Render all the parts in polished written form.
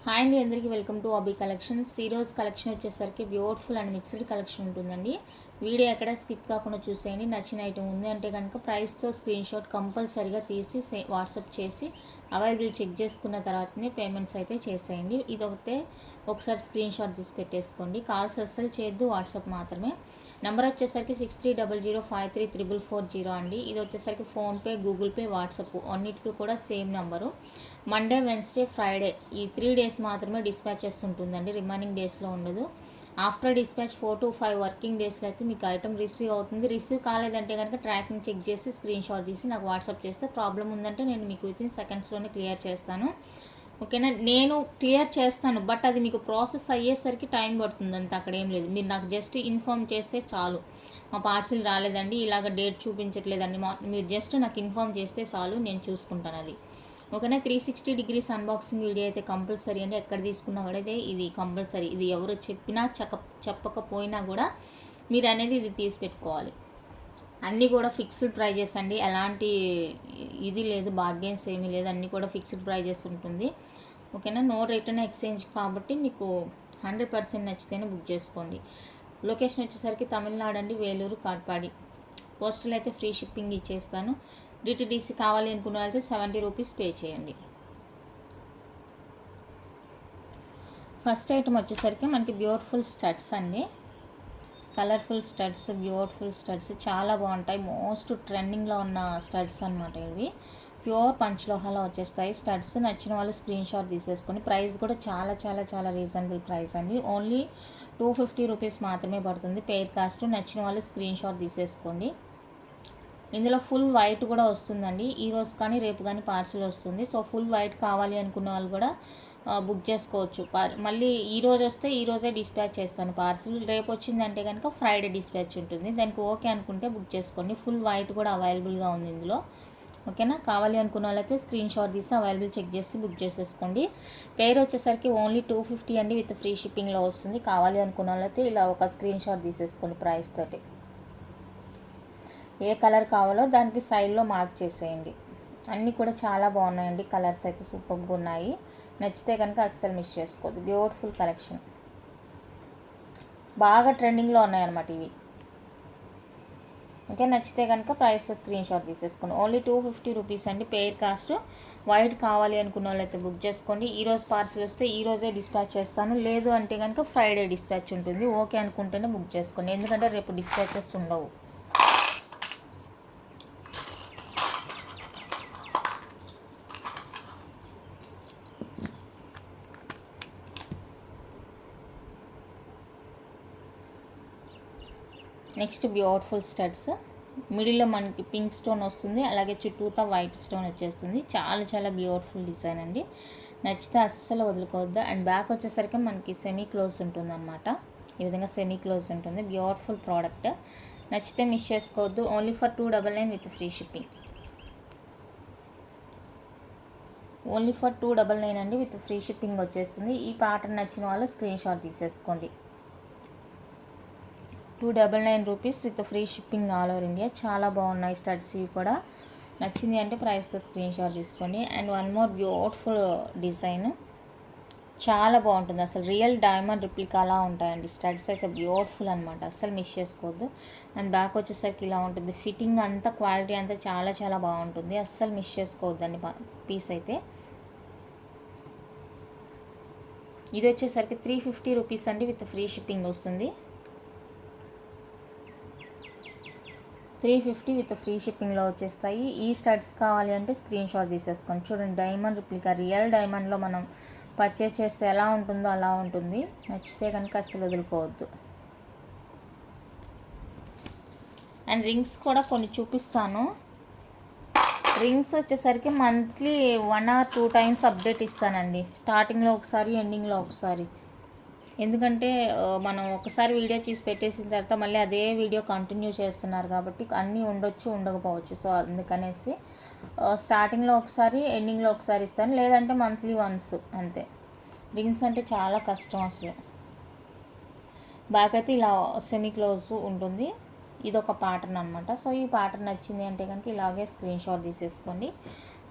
Hi అండి, అందరికీ welcome to అబీ collections. ఈ రోజు కలెక్షన్ వచ్చేసరికి బ్యూటిఫుల్ అండ్ మిక్స్డ్ కలెక్షన్ ఉంటుందండి. వీడియో ఎక్కడ స్కిప్ కాకుండా చూసేయండి. నచ్చిన ఐటమ్ ఉంది అంటే కనుక ప్రైస్తో స్క్రీన్ షాట్ కంపల్సరీగా తీసి వాట్సాప్ చేసి అవైలబుల్ చెక్ చేసుకున్న తర్వాతనే పేమెంట్స్ అయితే చేసేయండి. ఒకసారి స్క్రీన్ షాట్ తీసి పెట్టేసుకోండి. కాల్స్ అస్సలు చేయొద్దు, వాట్సాప్ మాత్రమే. నెంబర్ వచ్చేసరికి 6300533440 అండి. ఇది వచ్చేసరికి ఫోన్పే, గూగుల్ పే, వాట్సాప్ అన్నిటికీ కూడా same number. Monday, Wednesday, Friday ఈ 3 డేస్ మాత్రమే డిస్పాచెస్ ఉంటుందండి. రిమైనింగ్ డేస్లో ఉండదు. ఆఫ్టర్ డిస్పాచ్ 4 to 5 వర్కింగ్ డేస్లో అయితే మీకు ఐటమ్ రిసీవ్ అవుతుంది. రిసీవ్ కాలేదంటే కనుక ట్రాకింగ్ చెక్ చేసి స్క్రీన్ షాట్ తీసి నాకు వాట్సాప్ చేస్తే, ప్రాబ్లం ఉందంటే నేను మీకు వితిన్ సెకండ్స్లోనే క్లియర్ చేస్తాను. ఓకేనా? నేను క్లియర్ చేస్తాను, బట్ అది మీకు ప్రాసెస్ అయ్యేసరికి టైం పడుతుంది. అంత అక్కడ ఏం లేదు. మీరు నాకు జస్ట్ ఇన్ఫామ్ చేస్తే చాలు, మా పార్సిల్ రాలేదండి, ఇలాగ డేట్ చూపించట్లేదండి, మీరు జస్ట్ నాకు ఇన్ఫామ్ చేస్తే చాలు, నేను చూసుకుంటాను అది. ఓకేనా? 360 degrees అన్బాక్సింగ్ వీడియో అయితే కంపల్సరీ అండి. ఎక్కడ తీసుకున్నా కూడా అయితే ఇది కంపల్సరీ. ఇది ఎవరు చెప్పినా చెప్పకపోయినా కూడా మీరు అనేది ఇది తీసి పెట్టుకోవాలి. అన్నీ కూడా ఫిక్స్డ్ ప్రైజెస్ అండి. ఎలాంటి ఇది లేదు, బార్గెన్స్ ఏమీ లేదు. అన్నీ కూడా ఫిక్స్డ్ ప్రైజెస్ ఉంటుంది. ఓకేనా? నో రిటర్న్ ఎక్స్చేంజ్ కాబట్టి మీకు 100% నచ్చితేనే బుక్ చేసుకోండి. లొకేషన్ వచ్చేసరికి తమిళనాడు అండి, వేలూరు, కాట్పాడి. పోస్టల్ అయితే ఫ్రీ షిప్పింగ్ ఇచ్చేస్తాను. డిటిడిసి కావాలి అనుకున్న వాళ్ళైతే 70 రూపీస్ పే చేయండి. ఫస్ట్ ఐటమ్ వచ్చేసరికి మనకి బ్యూటిఫుల్ స్టడ్స్ అండి. కలర్ఫుల్ స్టడ్స్, బ్యూటిఫుల్ స్టడ్స్ చాలా బాగుంటాయి. మోస్ట్ ట్రెండింగ్లో ఉన్న స్టడ్స్ అనమాట ఇవి. ప్యూర్ పంచలోహాలో వచ్చేస్తాయి స్టడ్స్. నచ్చిన వాళ్ళు స్క్రీన్ షాట్ తీసేసుకొని, ప్రైస్ కూడా చాలా చాలా చాలా రీజనబుల్ ప్రైస్ అండి. ఓన్లీ 250 రూపీస్ మాత్రమే పడుతుంది పెయిర్ కాస్ట్. నచ్చిన వాళ్ళు స్క్రీన్ షాట్ తీసేసుకోండి. ఇందులో ఫుల్ వైట్ కూడా వస్తుందండి. ఈరోజు కానీ రేపు కానీ పార్సిల్ వస్తుంది. సో ఫుల్ వైట్ కావాలి అనుకున్న వాళ్ళు కూడా బుక్ చేసుకోవచ్చు. మళ్ళీ ఈరోజు వస్తే ఈరోజే డిస్పాచ్ చేస్తాను పార్సిల్. రేపు వచ్చిందంటే కనుక ఫ్రైడే డిస్పాచ్ ఉంటుంది. దానికి ఓకే అనుకుంటే బుక్ చేసుకోండి. ఫుల్ వైట్ కూడా అవైలబుల్గా ఉంది ఇందులో. ఓకేనా? కావాలి అనుకున్న వాళ్ళైతే స్క్రీన్ షాట్ తీసి అవైలబుల్ చెక్ చేసి బుక్ చేసేసుకోండి. పేరు వచ్చేసరికి ఓన్లీ 250 అండి, విత్ ఫ్రీ షిప్పింగ్లో వస్తుంది. కావాలి అనుకున్న వాళ్ళైతే ఇలా ఒక స్క్రీన్ షాట్ తీసేసుకోండి ప్రైస్ తోటి. ఏ కలర్ కావాలో దానికి సైడ్లో మార్క్ చేసేయండి. అన్నీ కూడా చాలా బాగున్నాయండి. కలర్స్ అయితే సూపర్గా ఉన్నాయి. నచ్చితే కనుక అస్సలు మిస్ చేసుకోవద్దు. బ్యూటిఫుల్ కలెక్షన్, బాగా ట్రెండింగ్లో ఉన్నాయన్నమాట ఇవి. ఓకే, నచ్చితే కనుక ప్రైస్తో స్క్రీన్ షాట్ తీసేసుకోండి. ఓన్లీ 250 రూపీస్ అండి పెయిర్ కాస్ట్. వైట్ కావాలి అనుకున్న వాళ్ళైతే బుక్ చేసుకోండి. ఈరోజు పార్సిల్ వస్తే ఈరోజే డిస్పాచ్ చేస్తాను. లేదు అంటే కనుక ఫ్రైడే డిస్పాచ్ ఉంటుంది. ఓకే అనుకుంటేనే బుక్ చేసుకోండి, ఎందుకంటే రేపు డిస్పాచెస్ ఉండవు. Next beautiful studs. మిడిల్లో మనకి పింక్ స్టోన్ వస్తుంది, అలాగే చుట్టూతా వైట్ స్టోన్ వచ్చేస్తుంది. చాలా చాలా బ్యూటిఫుల్ డిజైన్ అండి. నచ్చితే అస్సలు వదులుకోవద్దు. అండ్ బ్యాక్ వచ్చేసరికి మనకి సెమీ క్లోజ్ ఉంటుంది అనమాట. ఈ విధంగా సెమీ క్లోజ్ ఉంటుంది. Beautiful product. నచ్చితే మిస్ చేసుకోవద్దు. Only for 299 with free shipping. Only for 299 అండి, విత్ ఫ్రీ షిప్పింగ్ వచ్చేస్తుంది. ఈ ప్యాటర్న్ నచ్చిన వాళ్ళు స్క్రీన్ షాట్ తీసేసుకోండి. 299 rupees with free shipping all over India. చాలా బాగున్నాయి స్టడ్స్ ఇవి కూడా. నచ్చింది అంటే ప్రైస్తో స్క్రీన్ షాట్ తీసుకోండి. And one more beautiful design, చాలా బాగుంటుంది. అసలు రియల్ డైమండ్ రిప్లికాలా ఉంటాయండి స్టడ్స్ అయితే. బ్యూటిఫుల్ అనమాట, అస్సలు మిస్ చేసుకోవద్దు. అండ్ బ్యాక్ వచ్చేసరికి ఇలా ఉంటుంది. ఫిట్టింగ్ అంతా, క్వాలిటీ అంతా చాలా చాలా బాగుంటుంది. అస్సలు మిస్ చేసుకోవద్దండి పీస్ అయితే. ఇది వచ్చేసరికి 350 రూపీస్ అండి, విత్ ఫ్రీ షిప్పింగ్ వస్తుంది. 350 విత్ ఫ్రీ షిప్పింగ్లో వచ్చేస్తాయి. ఈ స్టడ్స్ కావాలి అంటే స్క్రీన్ షాట్ తీసేసుకోండి. చూడండి, డైమండ్ రిప్లికా, రియల్ డైమండ్లో మనం పర్చేస్ చేస్తే ఎలా ఉంటుందో అలా ఉంటుంది. నచ్చితే కనుక అస్సలు వదులుకోవద్దు. అండ్ రింగ్స్ కూడా కొన్ని చూపిస్తాను. రింగ్స్ వచ్చేసరికి మంత్లీ 1 or 2 టైమ్స్ అప్డేట్ ఇస్తానండి. స్టార్టింగ్లో ఒకసారి, ఎండింగ్లో ఒకసారి. ఎందుకంటే మనం ఒకసారి వీడియో చేసి పెట్టేసిన తర్వాత మళ్ళీ అదే వీడియో కంటిన్యూ చేస్తున్నారు కాబట్టి అన్నీ ఉండొచ్చు, ఉండకపోవచ్చు. సో అందుకనేసి స్టార్టింగ్లో ఒకసారి, ఎండింగ్లో ఒకసారి ఇస్తాను. లేదంటే మంత్లీ వన్స్ అంతే. రింగ్స్ అంటే చాలా కష్టం అసలు. బ్యాక్ అయితే ఇలా సెమీ క్లోజ్ ఉంటుంది. ఇది ఒక ప్యాటర్న్ అనమాట. సో ఈ ప్యాటర్న్ నచ్చింది అంటే కనుక ఇలాగే స్క్రీన్ షాట్ తీసేసుకోండి.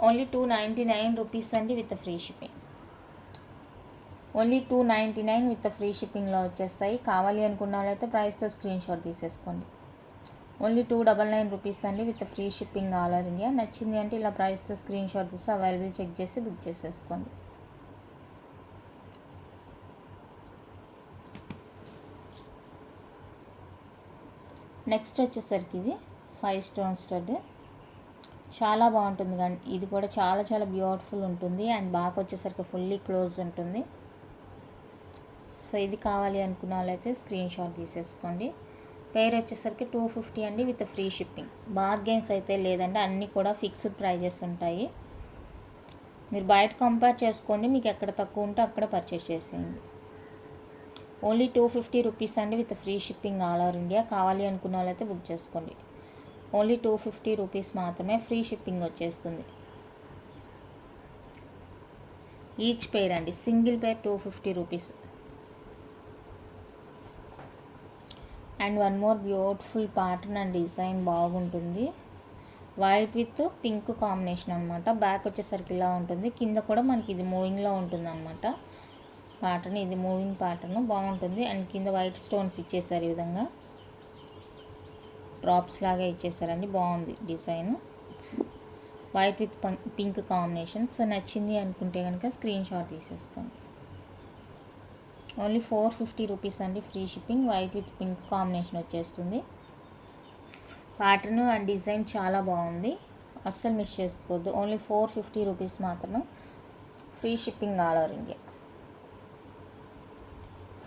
ఓన్లీ 299 రూపీస్ అండి, with free shipping. Only 299 with free షిప్పింగ్లో వచ్చేస్తాయి. కావాలి అనుకున్న వాళ్ళైతే ప్రైస్తో స్క్రీన్ షాట్ తీసేసుకోండి. ఓన్లీ 299 రూపీస్ అండి with free shipping all over India. నచ్చింది అంటే ఇలా ప్రైస్తో స్క్రీన్ షాట్ తీసి అవైలబుల్ చెక్ చేసి బుక్ చేసేసుకోండి. నెక్స్ట్ వచ్చేసరికి ఇది 5 స్టోన్ స్టడ్. చాలా బాగుంటుంది కానీ ఇది కూడా చాలా చాలా బ్యూటిఫుల్ ఉంటుంది. అండ్ బ్యాక్ వచ్చేసరికి ఫుల్లీ క్లోజ్ ఉంటుంది. సో ఇది కావాలి అనుకున్న వాళ్ళైతే స్క్రీన్ షాట్ తీసేసుకోండి. పేర్ వచ్చేసరికి 250 అండి విత్ ఫ్రీ షిప్పింగ్. బార్గెన్స్ అయితే లేదండి, అన్నీ కూడా ఫిక్స్డ్ ప్రైజెస్ ఉంటాయి. మీరు బయట కంపేర్ చేసుకోండి, మీకు ఎక్కడ తక్కువ ఉంటే అక్కడ పర్చేస్ చేసేయండి. ఓన్లీ 250 రూపీస్ అండి with free shipping all over India. కావాలి అనుకున్న వాళ్ళైతే బుక్ చేసుకోండి. ఓన్లీ 250 రూపీస్ మాత్రమే, ఫ్రీ షిప్పింగ్ వచ్చేస్తుంది. ఈచ్ పేర్ అండి, single pair 250 rupees. And one more beautiful pattern and design బాగుంటుంది. వైట్ విత్ పింక్ కాంబినేషన్ అనమాట. బ్యాక్ వచ్చేసరికి ఇలా ఉంటుంది. కింద కూడా మనకి ఇది మూవింగ్లో ఉంటుంది అనమాట ప్యాటర్న్. ఇది మూవింగ్ ప్యాటర్న్ బాగుంటుంది. అండ్ కింద వైట్ స్టోన్స్ ఇచ్చేసారు, ఈ విధంగా డ్రాప్స్ లాగా ఇచ్చేసారండి. బాగుంది design, white with pink combination. So నచ్చింది అనుకుంటే కనుక స్క్రీన్ షాట్ తీసేసుకోండి. ఓన్లీ 450 రూపీస్ అండి free shipping. White with pink combination వచ్చేస్తుంది. ప్యాటర్న్ అండ్ డిజైన్ చాలా బాగుంది, అస్సలు మిస్ చేసుకోవద్దు. ఓన్లీ 450 రూపీస్ మాత్రమే, free shipping all over India.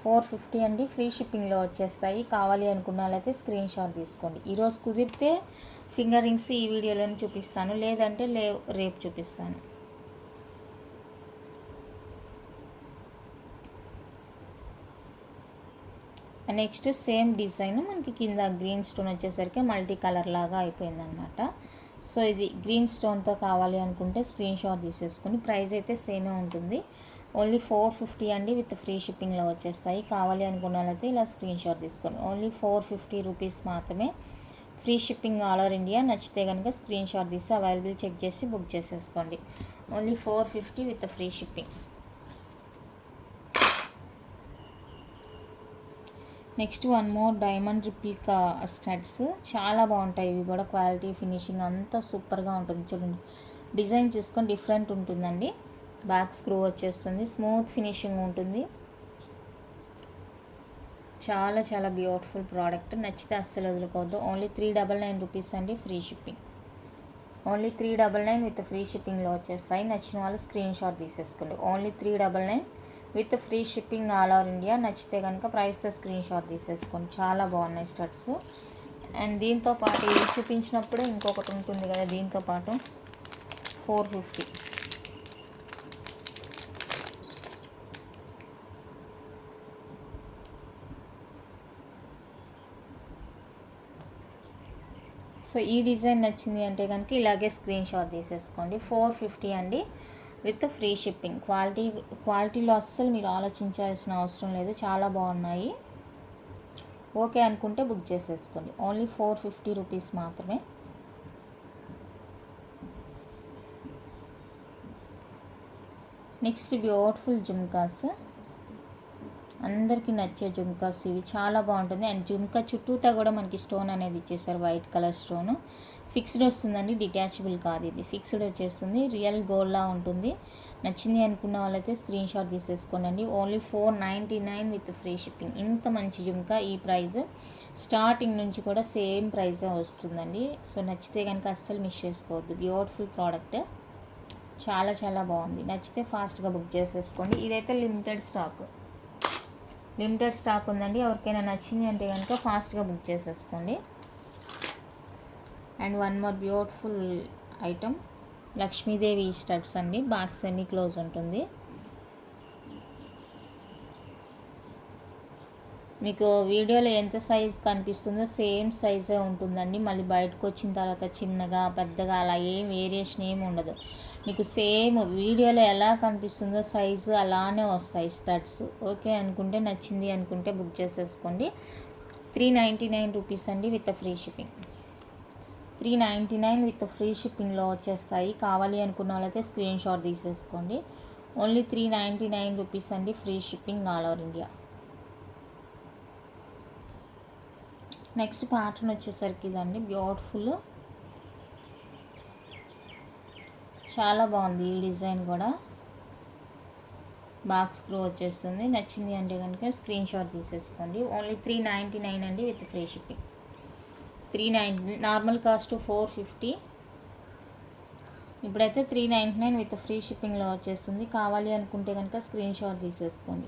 450 అండి, ఫ్రీ షిప్పింగ్లో వచ్చేస్తాయి. కావాలి అనుకున్న వాళ్ళైతే స్క్రీన్ షాట్ తీసుకోండి. ఈరోజు కుదిరితే ఫింగర్ రింగ్స్ ఈ వీడియోలోనే చూపిస్తాను, లేదంటే రేపు చూపిస్తాను. నెక్స్ట్ సేమ్ డిజైన్ మనకి కింద గ్రీన్ స్టోన్ వచ్చేసరికి మల్టీ కలర్ లాగా అయిపోయిందనమాట. సో ఇది గ్రీన్ స్టోన్తో కావాలి అనుకుంటే స్క్రీన్ షాట్ తీసేసుకుని, ప్రైస్ అయితే సేమే ఉంటుంది. ఓన్లీ 450 అండి విత్ ఫ్రీ షిప్పింగ్లో వచ్చేస్తాయి. కావాలి అనుకున్న వాళ్ళైతే ఇలా స్క్రీన్ షాట్ తీసుకోండి. ఓన్లీ 450 రూపీస్ మాత్రమే, free shipping all over India. నచ్చితే కనుక స్క్రీన్ షాట్ తీసి అవైలబుల్ చెక్ చేసి బుక్ చేసేసుకోండి. Only 450 with free shipping. Next one more diamond replica studs. చాలా బాగుంటాయి ఇవి కూడా, క్వాలిటీ ఫినిషింగ్ అంతా సూపర్గా ఉంటుంది. చూడండి డిజైన్ చూసుకొని డిఫరెంట్ ఉంటుందండి. బ్యాక్ స్క్రూ వచ్చేస్తుంది, స్మూత్ ఫినిషింగ్ ఉంటుంది. చాలా చాలా బ్యూటిఫుల్ ప్రోడక్ట్, నచ్చితే అస్సలు వదులుకోవద్దు. ఓన్లీ 399 రూపీస్ అండి free shipping. Only 399 with free షిప్పింగ్లో వచ్చేస్తాయి. నచ్చిన వాళ్ళు స్క్రీన్ షాట్ తీసేసుకోండి. Only 399 with free shipping all over India. నచ్చితే కనుక ప్రైస్తో స్క్రీన్ షాట్ తీసేసుకోండి. చాలా బాగున్నాయి స్టడ్స్. అండ్ దీంతో పాటు ఇది చూపించినప్పుడే ఇంకొకటి ఉంటుంది కదా, దీంతో పాటు 450. సో ఈ డిజైన్ నచ్చింది అంటే కనుక ఇలాగే స్క్రీన్ షాట్ తీసేసుకోండి. 450 అండి విత్ ఫ్రీ షిప్పింగ్. క్వాలిటీలో అస్సలు మీరు ఆలోచించాల్సిన అవసరం లేదు, చాలా బాగున్నాయి. ఓకే అనుకుంటే బుక్ చేసేసుకోండి. ఓన్లీ 450 రూపీస్ మాత్రమే. నెక్స్ట్ బ్యూటిఫుల్ జుమ్కాస్, అందరికీ నచ్చే జుమ్కాస్ ఇవి. చాలా బాగుంటుంది. అండ్ జుమ్కా చుట్టూతా కూడా మనకి స్టోన్ అనేది ఇచ్చేసారు, వైట్ కలర్ స్టోను. ఫిక్స్డ్ వస్తుందండి, డిటాచబుల్ కాదు ఇది, ఫిక్స్డ్ వచ్చేస్తుంది. రియల్ గోల్డ్లా ఉంటుంది. నచ్చింది అనుకున్న వాళ్ళైతే స్క్రీన్ షాట్ తీసేసుకోండి. Only 499 with free shipping. ఇంత మంచి జుమ్కా ఈ ప్రైస్ స్టార్టింగ్ నుంచి కూడా సేమ్ ప్రైజే వస్తుందండి. సో నచ్చితే కనుక అస్సలు మిస్ చేసుకోవద్దు. బ్యూటిఫుల్ ప్రోడక్ట్, చాలా చాలా బాగుంది. నచ్చితే ఫాస్ట్గా బుక్ చేసేసుకోండి. ఇదైతే లిమిటెడ్ స్టాక్ ఉందండి. ఎవరికైనా నచ్చింది అంటే కనుక ఫాస్ట్గా బుక్ చేసేసుకోండి. And one more beautiful item, Lakshmidevi studs అండి. బ్యాక్ సెమీ క్లోజ్ ఉంటుంది. మీకు వీడియోలో ఎంత సైజ్ కనిపిస్తుందో సేమ్ సైజే ఉంటుందండి. మళ్ళీ బయటకు వచ్చిన తర్వాత చిన్నగా పెద్దగా అలా ఏం వేరియేషన్ ఏమి ఉండదు. మీకు సేమ్ వీడియోలో ఎలా కనిపిస్తుందో సైజు అలానే వస్తాయి స్టడ్స్. ఓకే అనుకుంటే, నచ్చింది అనుకుంటే బుక్ చేసేసుకోండి. 399 రూపీస్ అండి with free shipping. 399 with free షిప్పింగ్లో వచ్చేస్తాయి. కావాలి అనుకున్న వాళ్ళైతే స్క్రీన్ షాట్ తీసేసుకోండి. ఓన్లీ 399 రూపీస్ అండి, free shipping all over India. Next pattern వచ్చేసరికి ఇదండి, బ్యూటిఫుల్, చాలా బాగుంది ఈ డిజైన్ కూడా. బాక్స్ స్క్రూ వచ్చేస్తుంది. నచ్చింది అంటే కనుక స్క్రీన్ షాట్ తీసేసుకోండి. ఓన్లీ 399 అండి with free shipping. 390, normal cost 450, ఇప్పుడైతే 399 విత్ ఫ్రీ షిప్పింగ్లో వచ్చేస్తుంది. కావాలి అనుకుంటే కనుక స్క్రీన్ షాట్ తీసేసుకోండి.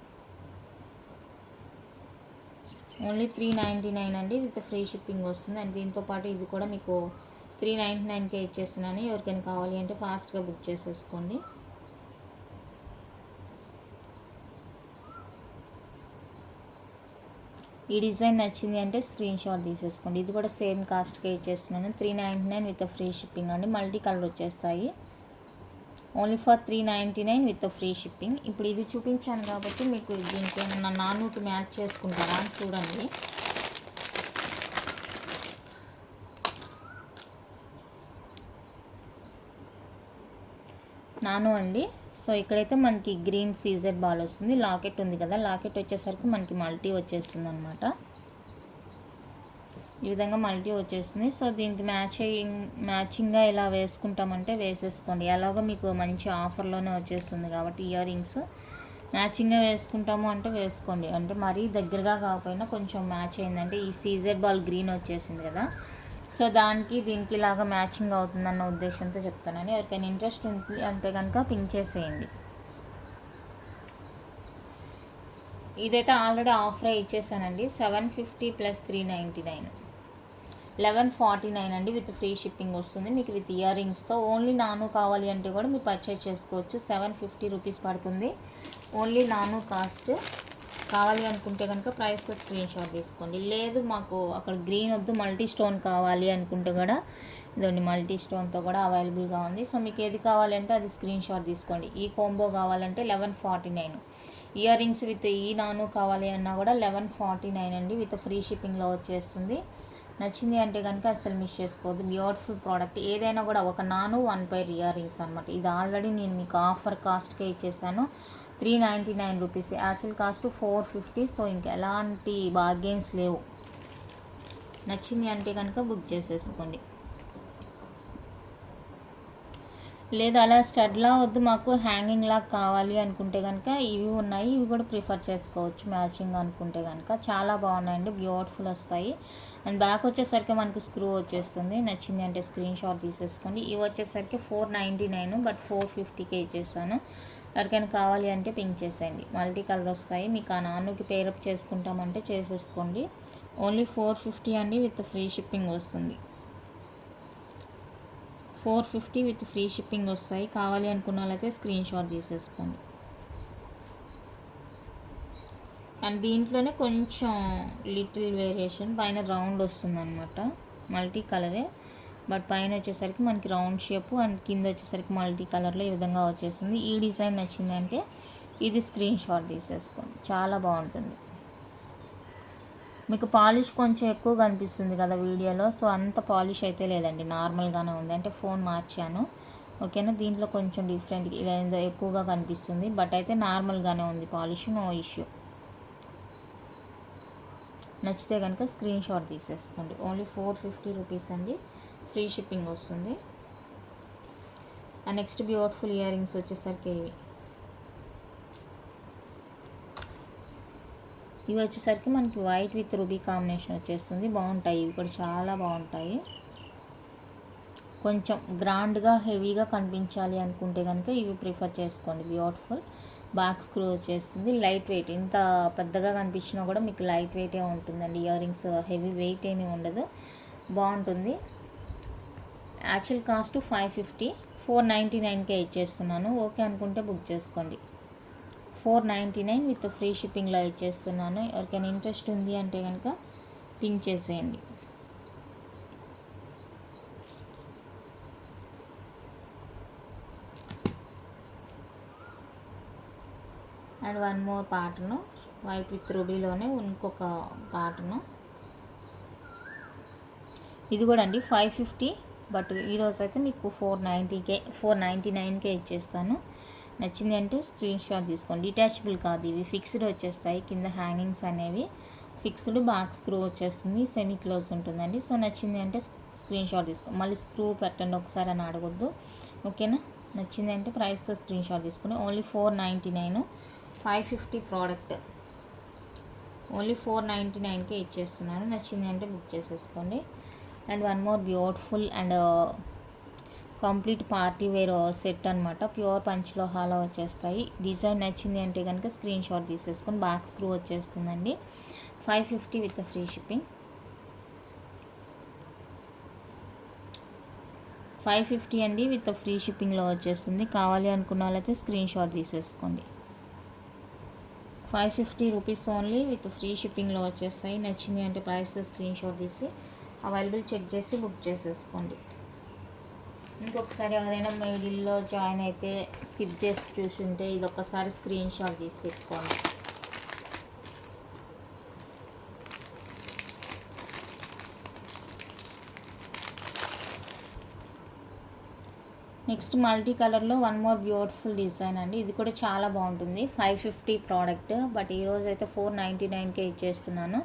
ఓన్లీ 399 అండి విత్ ఫ్రీ షిప్పింగ్ వస్తుంది. అండ్ దీంతోపాటు ఇది కూడా మీకు 399కే ఇచ్చేస్తున్నాను. ఎవరికైనా కావాలి అంటే ఫాస్ట్గా బుక్ చేసేసుకోండి. ఈ డిజైన్ నచ్చింది అంటే స్క్రీన్ షాట్ తీసేసుకోండి. ఇది కూడా సేమ్ కాస్ట్కే ఇచ్చేస్తున్నాను. 399 విత్ ఫ్రీ షిప్పింగ్ అండి. మల్టీ కలర్ వచ్చేస్తాయి. Only for 399 with free shipping. ఇప్పుడు ఇది చూపించాను కాబట్టి మీకు దీనికి ఏమన్నా నానుకి మ్యాచ్ చేసుకుంటారా అని చూడండి. నాను అండి. సో ఇక్కడైతే మనకి గ్రీన్ సీజర్ బాల్ వస్తుంది. లాకెట్ ఉంది కదా, లాకెట్ వచ్చేసరికి మనకి మల్టీ వచ్చేస్తుంది అనమాట. ఈ విధంగా మల్టీ వచ్చేస్తుంది. సో దీనికి మ్యాచింగ్గా ఎలా వేసుకుంటామంటే వేసేసుకోండి. ఎలాగో మీకు మంచి ఆఫర్లోనే వచ్చేస్తుంది కాబట్టి ఇయర్ రింగ్స్ మ్యాచింగ్గా వేసుకుంటాము అంటే వేసుకోండి. అంటే మరీ దగ్గరగా కాకపోయినా కొంచెం మ్యాచ్ అయిందంటే, ఈ సీజర్ బాల్ గ్రీన్ వచ్చేసింది కదా, సో దానికి దీనికి ఇలాగా మ్యాచింగ్ అవుతుందన్న ఉద్దేశంతో చెప్తానని. ఎవరికైనా ఇంట్రెస్ట్ ఉంది అంటే కనుక పింక్ చేసేయండి. ఇదైతే ఆల్రెడీ ఆఫర్ ఇచ్చేసానండి. 750 ప్లస్ 399, 1149 అండి విత్ ఫ్రీ షిప్పింగ్ వస్తుంది మీకు విత్ ఇయర్ రింగ్స్తో. ఓన్లీ నాను కావాలి అంటే కూడా మీరు పర్చేజ్ చేసుకోవచ్చు. 750 రూపీస్ పడుతుంది ఓన్లీ నాను కాస్ట్. కావాలి అనుకుంటే కనుక ప్రైస్తో స్క్రీన్ షాట్ తీసుకోండి. లేదు మాకు అక్కడ గ్రీన్ వద్దు మల్టీ స్టోన్ కావాలి అనుకుంటే కూడా ఇదండి, మల్టీ స్టోన్తో కూడా అవైలబుల్గా ఉంది. సో మీకు ఏది కావాలంటే అది స్క్రీన్ షాట్ తీసుకోండి. ఈ కాంబో కావాలంటే 1149, ఇయర్ రింగ్స్ విత్ ఈ నాను కావాలి అన్నా కూడా 1149 అండి విత్ ఫ్రీ షిప్పింగ్లో వచ్చేస్తుంది. నచ్చింది అంటే కనుక అసలు మిస్ చేసుకోవద్దు. Beautiful product. ఏదైనా కూడా ఒక నాను 1 పైర్ ఇయర్ రింగ్స్ అనమాట. ఇది ఆల్రెడీ నేను మీకు ఆఫర్ కాస్ట్కే ఇచ్చేసాను. 399 రూపీస్, యాక్చువల్ కాస్ట్ 450. సో ఇంకా ఎలాంటి బార్గెన్స్ లేవు. నచ్చింది అంటే కనుక బుక్ చేసేసుకోండి. లేదు అలా స్టడ్లా వద్దు మాకు హ్యాంగింగ్ లాగా కావాలి అనుకుంటే కనుక ఇవి ఉన్నాయి, ఇవి కూడా ప్రిఫర్ చేసుకోవచ్చు మ్యాచింగ్ అనుకుంటే కనుక. చాలా బాగున్నాయండి, బ్యూటిఫుల్ వస్తాయి. అండ్ బ్యాక్ వచ్చేసరికి మనకు స్క్రూ వచ్చేస్తుంది. నచ్చింది అంటే స్క్రీన్ షాట్ తీసేసుకోండి. ఇవి వచ్చేసరికి 499 బట్ 450కే ఇచ్చేస్తాను. ఎవరికైనా కావాలి అంటే పింక్ చేసేయండి. మల్టీ కలర్ వస్తాయి. మీకు ఆ నాన్నుకి పేరప్ చేసుకుంటామంటే చేసేసుకోండి. ఓన్లీ 450 అండి విత్ ఫ్రీ షిప్పింగ్ వస్తుంది. 450 విత్ ఫ్రీ షిప్పింగ్ వస్తాయి. కావాలి అనుకున్న వాళ్ళైతే స్క్రీన్ షాట్ తీసేసుకోండి. అండ్ దీంట్లోనే కొంచెం లిటిల్ వేరియేషన్, పైన రౌండ్ వస్తుంది అనమాట. మల్టీ కలరే బట్ పైన వచ్చేసరికి మనకి రౌండ్ షేపు అండ్ కింద వచ్చేసరికి మల్టీ కలర్లో ఈ విధంగా వచ్చేస్తుంది. ఈ డిజైన్ నచ్చిందంటే ఇది స్క్రీన్ షాట్ తీసేసుకోండి. చాలా బాగుంటుంది. మీకు పాలిష్ కొంచెం ఎక్కువ కనిపిస్తుంది కదా వీడియోలో, సో అంత పాలిష్ అయితే లేదండి, నార్మల్గానే ఉంది. అంటే ఫోన్ మార్చాను ఓకేనా. దీంట్లో కొంచెం డిఫరెంట్ ఇలా ఎక్కువగా కనిపిస్తుంది, బట్ అయితే నార్మల్గానే ఉంది పాలిష్, నో ఇష్యూ. నచ్చితే కనుక స్క్రీన్ షాట్ తీసేసుకోండి. ఓన్లీ 450 రూపీస్ అండి, ఫ్రీ షిప్పింగ్ వస్తుంది. And next beautiful earrings వచ్చేసరికి ఇవి వచ్చేసరికి మనకి వైట్ విత్ రూబీ కాంబినేషన్ వచ్చేస్తుంది. బాగుంటాయి ఇవి కూడా, చాలా బాగుంటాయి. కొంచెం గ్రాండ్గా హెవీగా కనిపించాలి అనుకుంటే కనుక ఇవి ప్రిఫర్ చేసుకోండి. బ్యూటిఫుల్ బ్యాక్ స్క్రూ వచ్చేస్తుంది. లైట్ వెయిట్, ఇంత పెద్దగా కనిపించినా కూడా మీకు లైట్ వెయిటే ఉంటుందండి. ఇయర్ రింగ్స్ హెవీ వెయిట్ ఏమీ ఉండదు, బాగుంటుంది. యాక్చువల్ కాస్ట్ 550, 499కే ఇచ్చేస్తున్నాను. ఓకే అనుకుంటే బుక్ చేసుకోండి. 499 విత్ ఫ్రీ షిప్పింగ్లో ఇచ్చేస్తున్నాను. ఎవరికైనా ఇంట్రెస్ట్ ఉంది అంటే కనుక పింక్ చేసేయండి. And one more pattern white with రూబీలోనే ఇంకొక ప్యాటర్ను. ఇది కూడా అండి 550, బట్ ఈరోజు అయితే మీకు 499కే ఇచ్చేస్తాను. నచ్చింది అంటే స్క్రీన్ షాట్ తీసుకోండి. డిటాచబుల్ కాదు, ఇవి ఫిక్స్డ్ వచ్చేస్తాయి. కింద హ్యాంగింగ్స్ అనేవి ఫిక్స్డ్, బ్యాక్ స్క్రూ వచ్చేస్తుంది, సెమీ క్లోజ్ ఉంటుందండి. సో నచ్చింది అంటే స్క్రీన్ షాట్ తీసుకోండి. మళ్ళీ స్క్రూ పెట్టండి ఒకసారి అని అడగొద్దు, ఓకేనా. నచ్చింది అంటే ప్రైస్తో స్క్రీన్ షాట్ తీసుకోండి. ఓన్లీ 499, 550 ప్రోడక్ట్, ఓన్లీ 499కే ఇచ్చేస్తున్నాను. నచ్చింది అంటే బుక్ చేసేసుకోండి. And one more beautiful and complete party wear set అనమాట. ప్యూర్ పంచలోహాలో వచ్చేస్తాయి. డిజైన్ నచ్చింది అంటే కనుక స్క్రీన్ షాట్ తీసేసుకొని బ్యాక్ స్క్రూ వచ్చేస్తుందండి. 550 విత్ ఫ్రీ షిప్పింగ్. 550 అండి విత్ ఫ్రీ షిప్పింగ్లో వచ్చేస్తుంది. కావాలి అనుకున్న వాళ్ళైతే స్క్రీన్ షాట్ తీసేసుకోండి. 550 రూపీస్ ఓన్లీ విత్ ఫ్రీ షిప్పింగ్లో వచ్చేస్తాయి. నచ్చింది అంటే ప్రైస్ స్క్రీన్ షాట్ తీసి అవైలబుల్ చెక్ చేసి బుక్ చేసేసుకోండి. ఇంకొకసారి ఎవరైనా మిడిల్లో జాయిన్ అయితే స్కిప్ చేసి చూసుంటే ఇది ఒక్కసారి స్క్రీన్ షాట్ తీసి పెట్టుకోండి. నెక్స్ట్ మల్టీ కలర్లో వన్ మోర్ బ్యూటిఫుల్ డిజైన్ అండి. ఇది కూడా చాలా బాగుంటుంది. 550 ప్రోడక్ట్, బట్ ఈరోజు అయితే 499కే ఇచ్చేస్తున్నాను.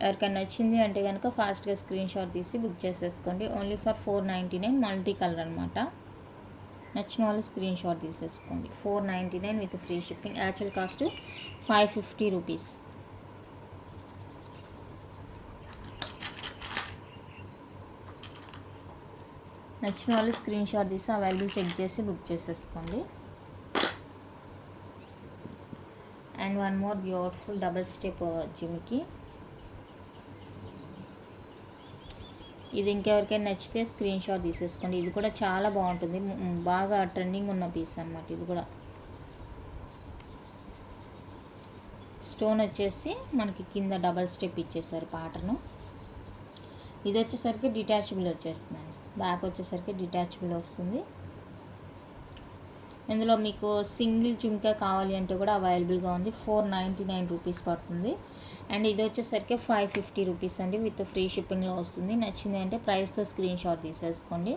ఎవరికైనా నచ్చింది అంటే కనుక ఫాస్ట్గా స్క్రీన్ షాట్ తీసి బుక్ చేసేసుకోండి. ఓన్లీ ఫర్ 499, మల్టీ కలర్ అనమాట. నచ్చిన వాళ్ళు స్క్రీన్ షాట్ తీసేసుకోండి. 499 with free shipping. Actual cost 550 rupees. నచ్చిన వాళ్ళు స్క్రీన్ షాట్ తీసి అవైలబుల్ చెక్ చేసి బుక్ చేసేసుకోండి. And one more beautiful double step జిమ్కి. ఇది ఇంకెవరికైనా నచ్చితే స్క్రీన్ షాట్ తీసేసుకోండి. ఇది కూడా చాలా బాగుంటుంది, బాగా ట్రెండింగ్ ఉన్న పీస్ అనమాట. ఇది కూడా స్టోన్ వచ్చేసి మనకి కింద డబల్ స్టెప్ ఇచ్చేసారు ప్యాటర్ను. ఇది వచ్చేసరికి డిటాచబుల్ వచ్చేస్తుంది. బ్యాక్ వచ్చేసరికి డిటాచబుల్ వస్తుంది. ఇందులో మీకు సింగిల్ జుమ్కా కావాలి అంటే కూడా అవైలబుల్గా ఉంది. 499 రూపీస్ పడుతుంది. అండ్ ఇది వచ్చేసరికి 550 రూపీస్ అండి విత్ ఫ్రీ షిప్పింగ్లో వస్తుంది. నచ్చింది అంటే ప్రైస్తో స్క్రీన్ షాట్ తీసేసుకోండి.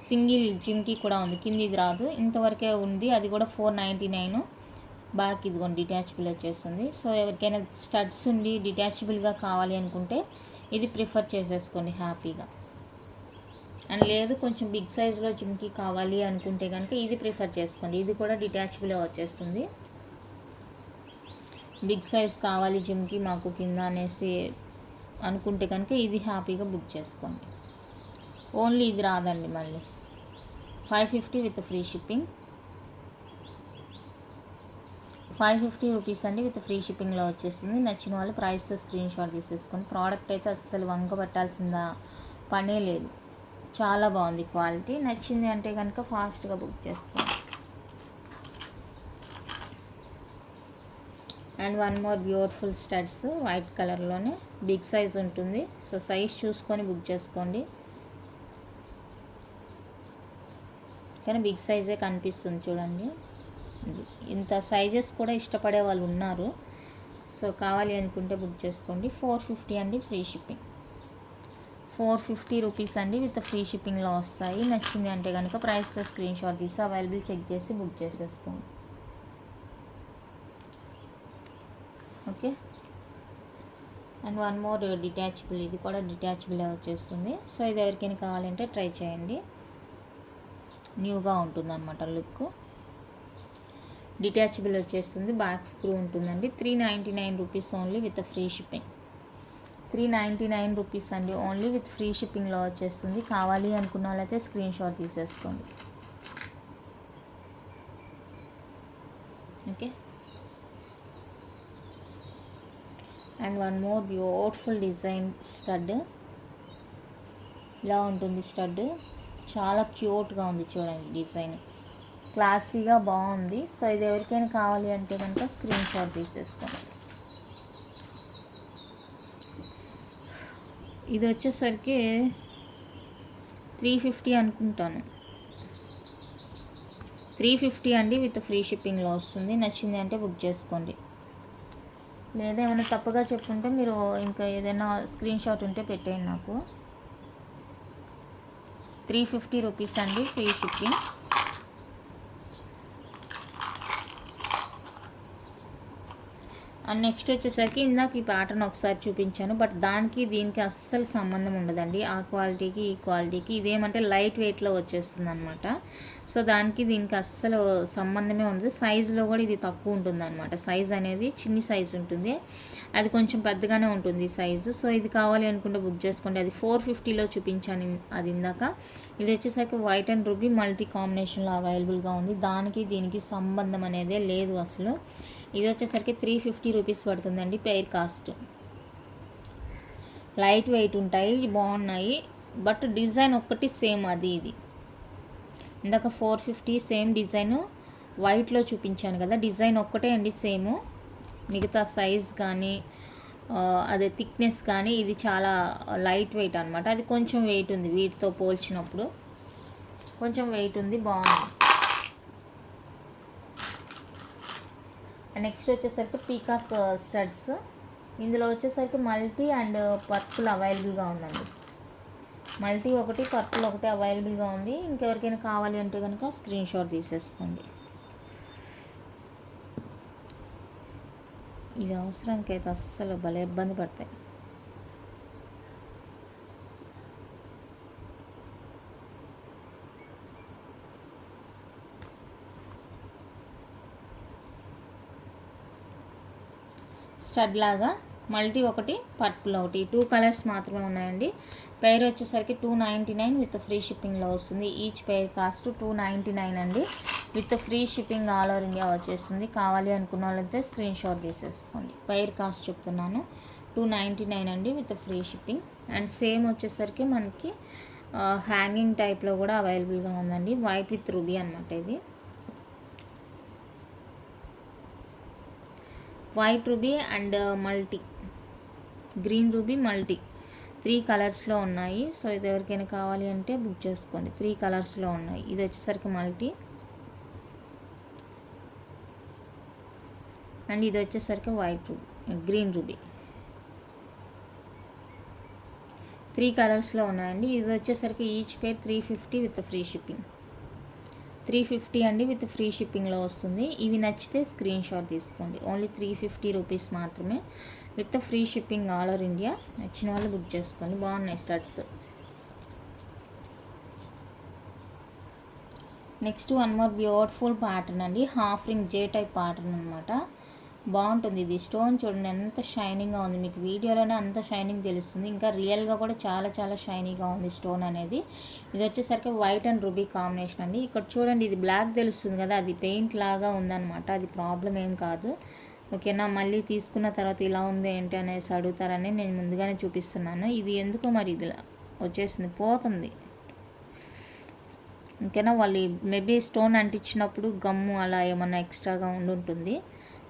సింగిల్ జిమ్కి కూడా ఉంది, కింద ఇది రాదు, ఇంతవరకే ఉంది. అది కూడా 499. బ్యాక్ ఇదిగోండి డిటాచబుల్ వచ్చేస్తుంది. సో ఎవరికైనా స్టడ్స్ ఉండి డిటాచబుల్గా కావాలి అనుకుంటే ఇది ప్రిఫర్ చేసేసుకోండి హ్యాపీగా. అండ్ లేదు కొంచెం బిగ్ సైజ్లో జిమ్కి కావాలి అనుకుంటే కనుక ఇది ప్రిఫర్ చేసుకోండి. ఇది కూడా డిటాచబుల్ వచ్చేస్తుంది. బిగ్ సైజ్ కావాలి జిమ్కి మాకు కింద అనేసి అనుకుంటే కనుక ఇది హ్యాపీగా బుక్ చేసుకోండి. ఓన్లీ ఇది రాదండి మళ్ళీ. 550 విత్ ఫ్రీ షిప్పింగ్. 550 రూపీస్ అండి విత్ ఫ్రీ షిప్పింగ్లో వచ్చేస్తుంది. నచ్చిన వాళ్ళు ప్రైస్తో స్క్రీన్ షాట్ తీసేసుకోండి. ప్రోడక్ట్ అయితే అస్సలు వంక పెట్టాల్సిందా పనే లేదు, చాలా బాగుంది క్వాలిటీ. నచ్చింది అంటే కనుక ఫాస్ట్గా బుక్ చేసుకోండి. And one more beautiful studs white కలర్లోనే బిగ్ సైజ్ ఉంటుంది. సో సైజ్ చూసుకొని బుక్ చేసుకోండి. కానీ బిగ్ సైజే కనిపిస్తుంది చూడండి. ఇంత సైజెస్ కూడా ఇష్టపడే వాళ్ళు ఉన్నారు. సో కావాలి అనుకుంటే బుక్ చేసుకోండి. 450 అండి ఫ్రీ షిప్పింగ్. 450 రూపీస్ అండి విత్ ఫ్రీ షిప్పింగ్లో వస్తాయి. నచ్చింది అంటే కనుక ప్రైస్తో స్క్రీన్ షాట్ తీసి అవైలబుల్ చెక్ చేసి బుక్ చేసేసుకోండి. Okay. And one more detachable, ఇది కూడా డిటాచబుల్ వచ్చేస్తుంది. సో ఇది ఎవరికైనా కావాలంటే ట్రై చేయండి, న్యూగా ఉంటుంది అన్నమాట లుక్. డిటాచబుల్ వచ్చేస్తుంది, బ్యాక్ స్క్రూ ఉంటుందండి. 399 rupees only with free shipping. 399 rupees అండి ఓన్లీ విత్ ఫ్రీ షిప్పింగ్లో వచ్చేస్తుంది. కావాలి అనుకున్న వాళ్ళైతే స్క్రీన్ షాట్ తీసేసుకోండి. Okay. And one more beautiful design stud. ఇలా ఉంటుంది స్టడ్, చాలా క్యూట్గా ఉంది చూడండి డిజైన్, క్లాసీగా బాగుంది. సో ఇది ఎవరికైనా కావాలి అంటే కనుక స్క్రీన్ షాట్ తీసేసుకోండి. ఇది వచ్చేసరికి 350 అనుకుంటాను. 350 అండి విత్ ఫ్రీ షిప్పింగ్లో వస్తుంది. నచ్చింది అంటే బుక్ చేసుకోండి. లేదా ఏమైనా తప్పుగా చెప్పుంటే మీరు ఇంకా ఏదైనా స్క్రీన్ షాట్ ఉంటే పెట్టేయండి నాకు. 350 రూపీస్ అండి ఫ్రీ షిప్పింగ్. అండ్ నెక్స్ట్ వచ్చేసరికి ఇందాక ఈ ప్యాటర్న్ ఒకసారి చూపించాను, బట్ దానికి దీనికి అస్సలు సంబంధం ఉండదండి. ఆ క్వాలిటీకి ఈ క్వాలిటీకి ఇదేమంటే లైట్ వెయిట్లో వచ్చేస్తుంది అనమాట. సో దానికి దీనికి అస్సలు సంబంధమే ఉండదు. సైజులో కూడా ఇది తక్కువ ఉంటుంది అనమాట. సైజ్ అనేది చిన్ని సైజు ఉంటుంది, అది కొంచెం పెద్దగానే ఉంటుంది సైజు. సో ఇది కావాలి అనుకుంటే బుక్ చేసుకోండి. అది 450లో చూపించాను అది ఇందాక. ఇది వచ్చేసరికి వైట్ అండ్ రూబీ మల్టీ కాంబినేషన్లో అవైలబుల్గా ఉంది. దానికి దీనికి సంబంధం అనేదే లేదు అసలు. ఇది వచ్చేసరికి 350 రూపీస్ పడుతుందండి పెయిర్ కాస్ట్. లైట్ వెయిట్ ఉంటాయి, బాగున్నాయి. బట్ డిజైన్ ఒక్కటి సేమ్ అది ఇది. ఇందాక 450 సేమ్ డిజైన్ వైట్లో చూపించాను కదా, డిజైన్ ఒక్కటే అండి సేము. మిగతా సైజ్ కానీ అదే థిక్నెస్ కానీ ఇది చాలా లైట్ వెయిట్ అనమాట. అది కొంచెం వెయిట్ ఉంది, వీటితో పోల్చినప్పుడు కొంచెం వెయిట్ ఉంది, బాగుంది. నెక్స్ట్ వచ్చేసరికి పీకాక్ స్టడ్స్. ఇందులో వచ్చేసరికి మల్టీ అండ్ పర్పుల్ అవైలబుల్గా ఉందండి. మల్టీ ఒకటి పర్పుల్ ఒకటి అవైలబుల్గా ఉంది. ఇంకెవరికైనా కావాలి అంటే కనుక స్క్రీన్ షాట్ తీసేసుకోండి. ఇది అవసరానికి అయితే అస్సలు భలే ఇబ్బంది పడతాయి. స్టడ్ లాగా మల్టీ ఒకటి పర్పుల్ ఒకటి 2 కలర్స్ మాత్రమే ఉన్నాయండి. పెయిర్ వచ్చేసరికి 299 విత్ ఫ్రీ షిప్పింగ్లో వస్తుంది. ఈచ్ పెయిర్ కాస్ట్ 299 అండి, with free shipping all over India వచ్చేస్తుంది. కావాలి అనుకున్న వాళ్ళైతే స్క్రీన్ షాట్ తీసేసుకోండి. పెయిర్ కాస్ట్ చెప్తున్నాను 299 అండి with free shipping. And same వచ్చేసరికి మనకి హ్యాంగింగ్ టైప్లో కూడా అవైలబుల్గా ఉందండి. వైట్ విత్ రూబీ అనమాట. ఇది white ruby and multi green ruby multi 3 కలర్స్లో ఉన్నాయి. సో ఇది ఎవరికైనా కావాలి అంటే బుక్ చేసుకోండి. 3 కలర్స్లో ఉన్నాయి. ఇది వచ్చేసరికి మల్టీ అండ్ ఇది వచ్చేసరికి వైట్ రూబీ గ్రీన్ రూబీ 3 కలర్స్లో ఉన్నాయండి. ఇది వచ్చేసరికి each pair 350 with free shipping. 350 అండి విత్ ఫ్రీ షిప్పింగ్లో వస్తుంది. ఇవి నచ్చితే స్క్రీన్ షాట్ తీసుకోండి. ఓన్లీ 350 రూపీస్ మాత్రమే with free shipping all over India. నచ్చిన వాళ్ళు బుక్ చేసుకోండి. బాగున్నాయి studs. Next one more beautiful pattern అండి. Half ring J type pattern అనమాట. బాగుంటుంది. ఇది స్టోన్ చూడండి ఎంత షైనింగ్గా ఉంది. మీకు వీడియోలోనే అంత షైనింగ్ తెలుస్తుంది, ఇంకా రియల్గా కూడా చాలా చాలా షైనీగా ఉంది స్టోన్ అనేది. ఇది వచ్చేసరికి వైట్ అండ్ రూబీ కాంబినేషన్ అండి. ఇక్కడ చూడండి ఇది బ్లాక్ తెలుస్తుంది కదా, అది పెయింట్ లాగా ఉందన్నమాట. అది ప్రాబ్లం ఏం కాదు, ఓకేనా. మళ్ళీ తీసుకున్న తర్వాత ఇలా ఉంది ఏంటి అనేసి అడుగుతారని నేను ముందుగానే చూపిస్తున్నాను. ఇది ఎందుకో మరి ఇది వచ్చేసింది, పోతుంది, ఓకేనా. వాళ్ళు మేబీ స్టోన్ అంటించినప్పుడు గమ్ము అలా ఏమన్నా ఎక్స్ట్రాగా ఉండుంటుంది,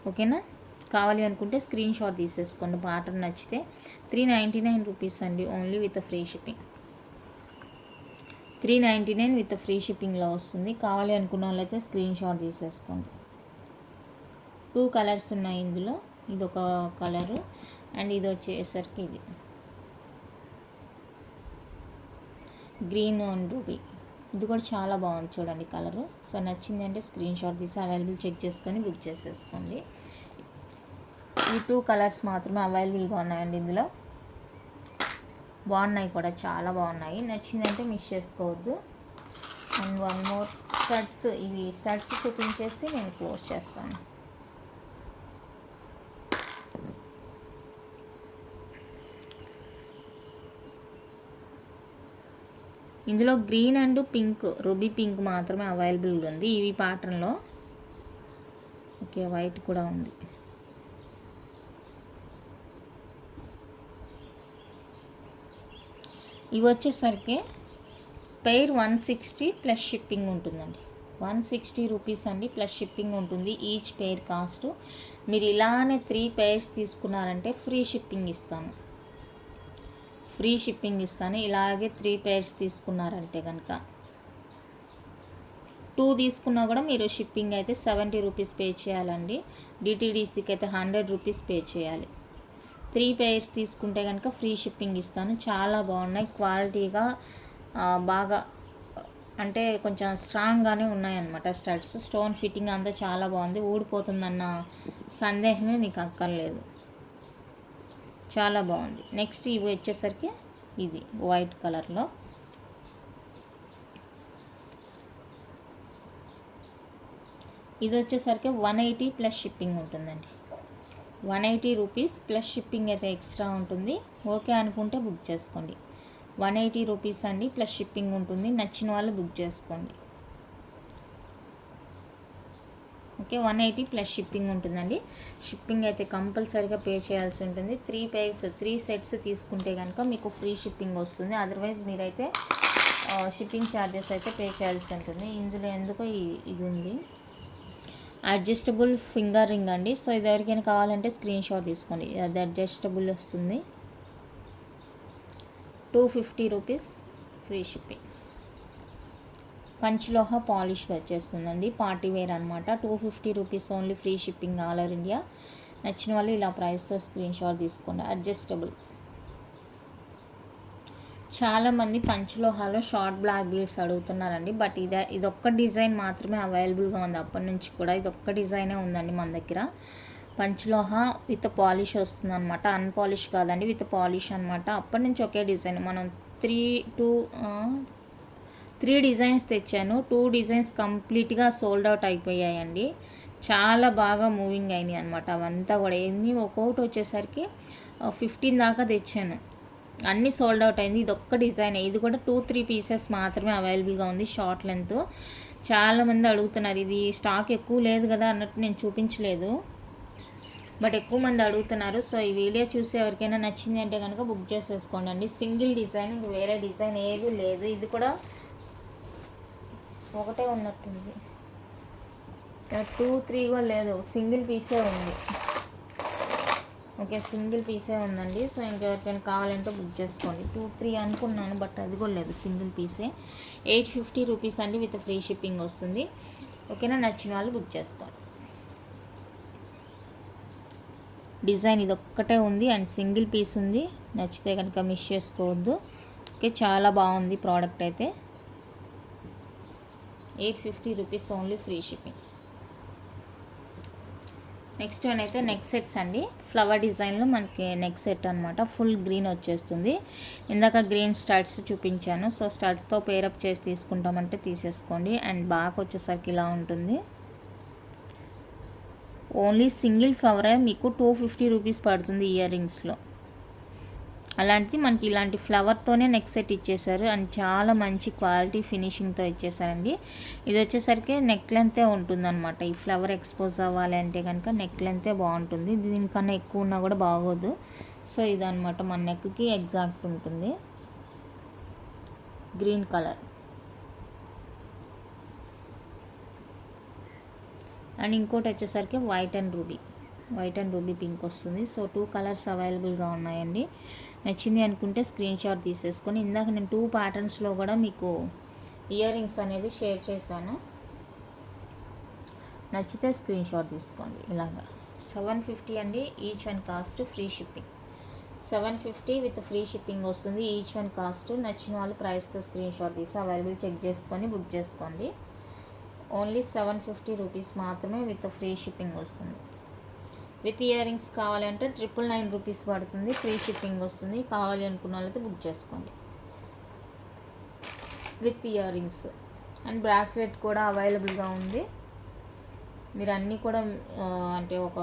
ఓకేనా. కావాలి అనుకుంటే స్క్రీన్ షాట్ తీసేసుకోండి. ప్యాటర్న్ నచ్చితే 399 రూపీస్ అండి only with free shipping. 399 with free షిప్పింగ్లో వస్తుంది. కావాలి అనుకున్న వాళ్ళైతే స్క్రీన్ షాట్ తీసేసుకోండి. 2 కలర్స్ ఉన్నాయి ఇందులో. ఇది ఒక కలరు అండ్ ఇది వచ్చేసరికి ఇది గ్రీన్ అండ్ రూబీ. ఇది కూడా చాలా బాగుంది చూడండి కలరు. సో నచ్చిందంటే స్క్రీన్ షాట్ తీసి అవైలబుల్ చెక్ చేసుకొని బుక్ చేసేసుకోండి. ఈ 2 కలర్స్ మాత్రమే అవైలబుల్గా ఉన్నాయండి ఇందులో. బాగున్నాయి కూడా, చాలా బాగున్నాయి. నచ్చిందంటే మిస్ చేసుకోవద్దు. And one more studs. ఇవి స్టడ్స్ చూపించేసి నేను క్లోజ్ చేస్తాను. ఇందులో green and pink ruby pink మాత్రమే అవైలబుల్గా ఉంది ఇవి ప్యాటర్న్లో. ఓకే, వైట్ కూడా ఉంది. ఇవి వచ్చేసరికి పెయిర్ 160 ప్లస్ షిప్పింగ్ ఉంటుందండి. 160 రూపీస్ అండి ప్లస్ షిప్పింగ్ ఉంటుంది ఈచ్ పెయిర్ కాస్ట్. మీరు ఇలానే 3 పెయిర్స్ తీసుకున్నారంటే ఫ్రీ షిప్పింగ్ ఇస్తాను. ఇలాగే 3 పెయిర్స్ తీసుకున్నారంటే కనుక 2 తీసుకున్నా కూడా మీరు షిప్పింగ్ అయితే 70 రూపీస్ పే చేయాలండి. డిటీడీసీకి అయితే 100 రూపీస్ పే చేయాలి. 3 పెయిర్స్ తీసుకుంటే కనుక ఫ్రీ షిప్పింగ్ ఇస్తాను. చాలా బాగున్నాయి, క్వాలిటీగా బాగా అంటే కొంచెం స్ట్రాంగ్గానే ఉన్నాయన్నమాట స్టడ్స్. స్టోన్ ఫిట్టింగ్ అంతా చాలా బాగుంది. ఊడిపోతుందన్న సందేహమే మీకు అక్కర్లేదు. చాలా బాగుంది. నెక్స్ట్ ఇవి వచ్చేసరికి ఇది వైట్ కలర్లో. ఇది వచ్చేసరికి 180 ప్లస్ షిప్పింగ్ ఉంటుందండి. 180 రూపీస్ ప్లస్ షిప్పింగ్ అయితే ఎక్స్ట్రా ఉంటుంది. ఓకే అనుకుంటే బుక్ చేసుకోండి. 180 రూపీస్ అండి, ప్లస్ షిప్పింగ్ ఉంటుంది. నచ్చిన వాళ్ళు బుక్ చేసుకోండి. ఓకే, 180 ప్లస్ షిప్పింగ్ ఉంటుందండి. షిప్పింగ్ అయితే కంపల్సరీగా పే చేయాల్సి ఉంటుంది. 3 సెట్స్ తీసుకుంటే కనుక మీకు ఫ్రీ షిప్పింగ్ వస్తుంది. అదర్వైజ్ మీరైతే షిప్పింగ్ ఛార్జెస్ అయితే పే చేయాల్సి ఉంటుంది. ఇందులో ఎందుకో ఇది ఉంది, అడ్జస్టబుల్ ఫింగర్ రింగ్ అండి. సో ఇది ఎవరికైనా కావాలంటే స్క్రీన్ షాట్ తీసుకోండి. అది అడ్జస్టబుల్ వస్తుంది. 250 రూపీస్ ఫ్రీ షిప్పింగ్. పంచలోహ పాలిష్లో వచ్చేస్తుందండి. పార్టీ వేర్ అనమాట. 250 rupees only, free shipping all over India. నచ్చిన వాళ్ళు ఇలా ప్రైస్తో స్క్రీన్ షాట్ తీసుకోండి. అడ్జస్టబుల్. చాలామంది పంచలోహాలో షార్ట్ బ్లాక్ బీడ్స్ అడుగుతున్నారండి. బట్ ఇదొక్క డిజైన్ మాత్రమే అవైలబుల్గా ఉంది. అప్పటి నుంచి కూడా ఇదొక్క డిజైనే ఉందండి మన దగ్గర. పంచలోహ విత్ పాలిష్ వస్తుంది అనమాట. అన్పాలిష్ కాదండి, విత్ పాలిష్ అనమాట. అప్పటి నుంచి ఒకే డిజైన్. మనం 3 డిజైన్స్ తెచ్చాను. 2 డిజైన్స్ కంప్లీట్గా సోల్డ్ అవుట్ అయిపోయాయండి. చాలా బాగా మూవింగ్ అయినాయి అనమాట అవంతా కూడా. ఒక్కొక్కటి వచ్చేసరికి 15 దాకా తెచ్చాను. అన్నీ సోల్డ్ అవుట్ అయింది. ఇది ఒక్క డిజైన్. ఇది కూడా 2-3 పీసెస్ మాత్రమే అవైలబుల్గా ఉంది. Short length. చాలామంది అడుగుతున్నారు, ఇది స్టాక్ ఎక్కువ లేదు కదా అన్నట్టు నేను చూపించలేదు, బట్ ఎక్కువ మంది అడుగుతున్నారు. సో ఈ వీడియో చూసి ఎవరికైనా నచ్చింది అంటే కనుక బుక్ చేసేసుకోండి అండి. సింగిల్ డిజైన్, వేరే డిజైన్ ఏది లేదు. ఇది కూడా ఒకటే ఉన్నట్టుంది. 2-3 కూడా లేదు, సింగిల్ పీసే ఉంది. ఓకే, సింగిల్ పీసే ఉందండి. సో ఇంకెవరికైనా కావాలంటే బుక్ చేసుకోండి. 2-3 అనుకున్నాను, బట్ అది కూడా లేదు, సింగిల్ పీసే. 850 రూపీస్ అండి, విత్ ఫ్రీ షిప్పింగ్ వస్తుంది. ఓకేనా, నచ్చిన వాళ్ళు బుక్ చేసుకోండి. డిజైన్ ఇది ఒక్కటే ఉంది అండ్ సింగిల్ పీస్ ఉంది. నచ్చితే కనుక మిస్ చేసుకోవద్దు. ఓకే, చాలా బాగుంది ప్రోడక్ట్ అయితే. 850 rupees only, free shipping. Next one అయితే నెక్ సెట్స్ అండి. ఫ్లవర్ డిజైన్లో మనకి నెక్ సెట్ అనమాట. ఫుల్ గ్రీన్ వచ్చేస్తుంది. ఇందాక గ్రీన్ స్టడ్స్ చూపించాను. సో స్టడ్స్తో పేరప్ చేసి తీసుకుంటామంటే తీసేసుకోండి. అండ్ బ్యాక్ వచ్చేసరికి ఇలా ఉంటుంది. ఓన్లీ సింగిల్ ఫ్లవరే మీకు 250 రూపీస్ పడుతుంది ఇయర్ రింగ్స్లో. అలాంటిది మనకి ఇలాంటి ఫ్లవర్తోనే నెక్ సెట్ ఇచ్చేసారు. అండ్ చాలా మంచి క్వాలిటీ ఫినిషింగ్తో ఇచ్చేసారండి. ఇది వచ్చేసరికి నెక్ లెంతే ఉంటుందన్నమాట. ఈ ఫ్లవర్ ఎక్స్పోజ్ అవ్వాలి అంటే కనుక నెక్ లెంతే బాగుంటుంది. దీనికన్నా ఎక్కువ ఉన్నా కూడా బాగోదు. సో ఇదనమాట మన నెక్కి ఎగ్జాక్ట్ ఉంటుంది. గ్రీన్ కలర్ అండ్ ఇంకోటి వచ్చేసరికి వైట్ అండ్ రూబీ పింక్ వస్తుంది. సో 2 కలర్స్ అవైలబుల్గా ఉన్నాయండి. నచ్చింది అనుకుంటే స్క్రీన్ షాట్ తీసేసుకొని, ఇందాక నేను 2 ప్యాటర్న్స్లో కూడా మీకు ఇయర్ రింగ్స్ అనేది షేర్ చేశాను. నచ్చితే స్క్రీన్ షాట్ తీసుకోండి. ఇలాగా 750 అండి each one cost, free shipping. 750 with free shipping వస్తుంది ఈచ్ వన్ కాస్ట్. నచ్చిన వాళ్ళు ప్రైస్తో స్క్రీన్ షాట్ తీసి అవైలబుల్ చెక్ చేసుకొని బుక్ చేసుకోండి. ఓన్లీ 750 రూపీస్ మాత్రమే, విత్ ఫ్రీ షిప్పింగ్ వస్తుంది. విత్ ఇయర్ రింగ్స్ కావాలంటే 999 రూపీస్ పడుతుంది, ఫ్రీ షిప్పింగ్ వస్తుంది. కావాలి అనుకున్న వాళ్ళైతే బుక్ చేసుకోండి. With ear rings and bracelet కూడా అవైలబుల్గా ఉంది. మీరు అన్నీ కూడా అంటే ఒక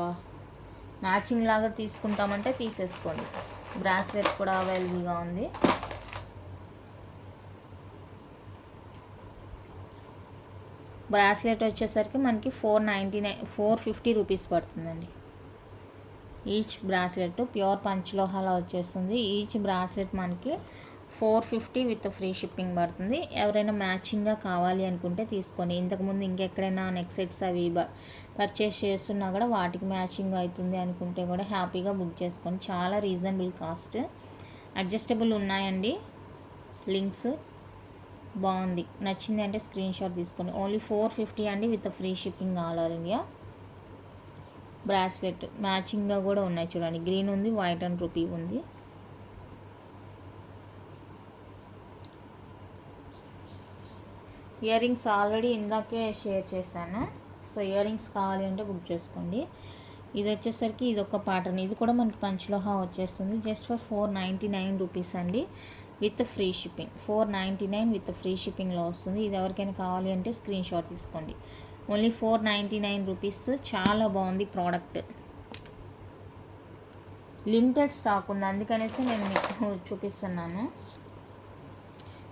మ్యాచింగ్ లాగా తీసుకుంటామంటే తీసేసుకోండి. బ్రాస్లెట్ కూడా అవైలబుల్గా ఉంది. బ్రాస్లెట్ వచ్చేసరికి మనకి 450 రూపీస్ పడుతుందండి. ఈచ్ బ్రాస్లెట్ ప్యూర్ పంచలోహాలో వచ్చేస్తుంది. ఈచ్ బ్రాస్లెట్ మనకి 450 విత్ ఫ్రీ షిప్పింగ్ పడుతుంది. ఎవరైనా మ్యాచింగ్గా కావాలి అనుకుంటే తీసుకోండి. ఇంతకుముందు ఇంకెక్కడైనా నెక్ సెట్స్ అవి పర్చేస్ చేస్తున్నా కూడా వాటికి మ్యాచింగ్ అవుతుంది అనుకుంటే కూడా హ్యాపీగా బుక్ చేసుకోండి. చాలా రీజనబుల్ కాస్ట్. అడ్జస్టబుల్ ఉన్నాయండి. లింక్స్ బాగుంది. నచ్చింది అంటే స్క్రీన్ షాట్ తీసుకోండి. ఓన్లీ 450 అండి, with free shipping all over India. Bracelet మ్యాచింగ్గా కూడా ఉన్నాయి చూడండి. గ్రీన్ ఉంది, వైట్ అండ్ రూపీ ఉంది. ఇయర్ రింగ్స్ ఆల్రెడీ ఇందాకే షేర్ చేశాను. సో ఇయర్ రింగ్స్ కావాలి అంటే బుక్ చేసుకోండి. ఇది వచ్చేసరికి ఇది ఒక ప్యాటర్న్, ఇది కూడా మనకి పంచలోహ వచ్చేస్తుంది. జస్ట్ ఫర్ 499 రూపీస్ అండి, with free shipping. 499 with free షిప్పింగ్లో వస్తుంది. ఇది ఎవరికైనా కావాలి అంటే స్క్రీన్ షాట్ తీసుకోండి. Only 499 rupees. చాలా బాగుంది ప్రోడక్ట్. లిమిటెడ్ స్టాక్ ఉంది, అందుకనేసి నేను మీకు చూపిస్తున్నాను.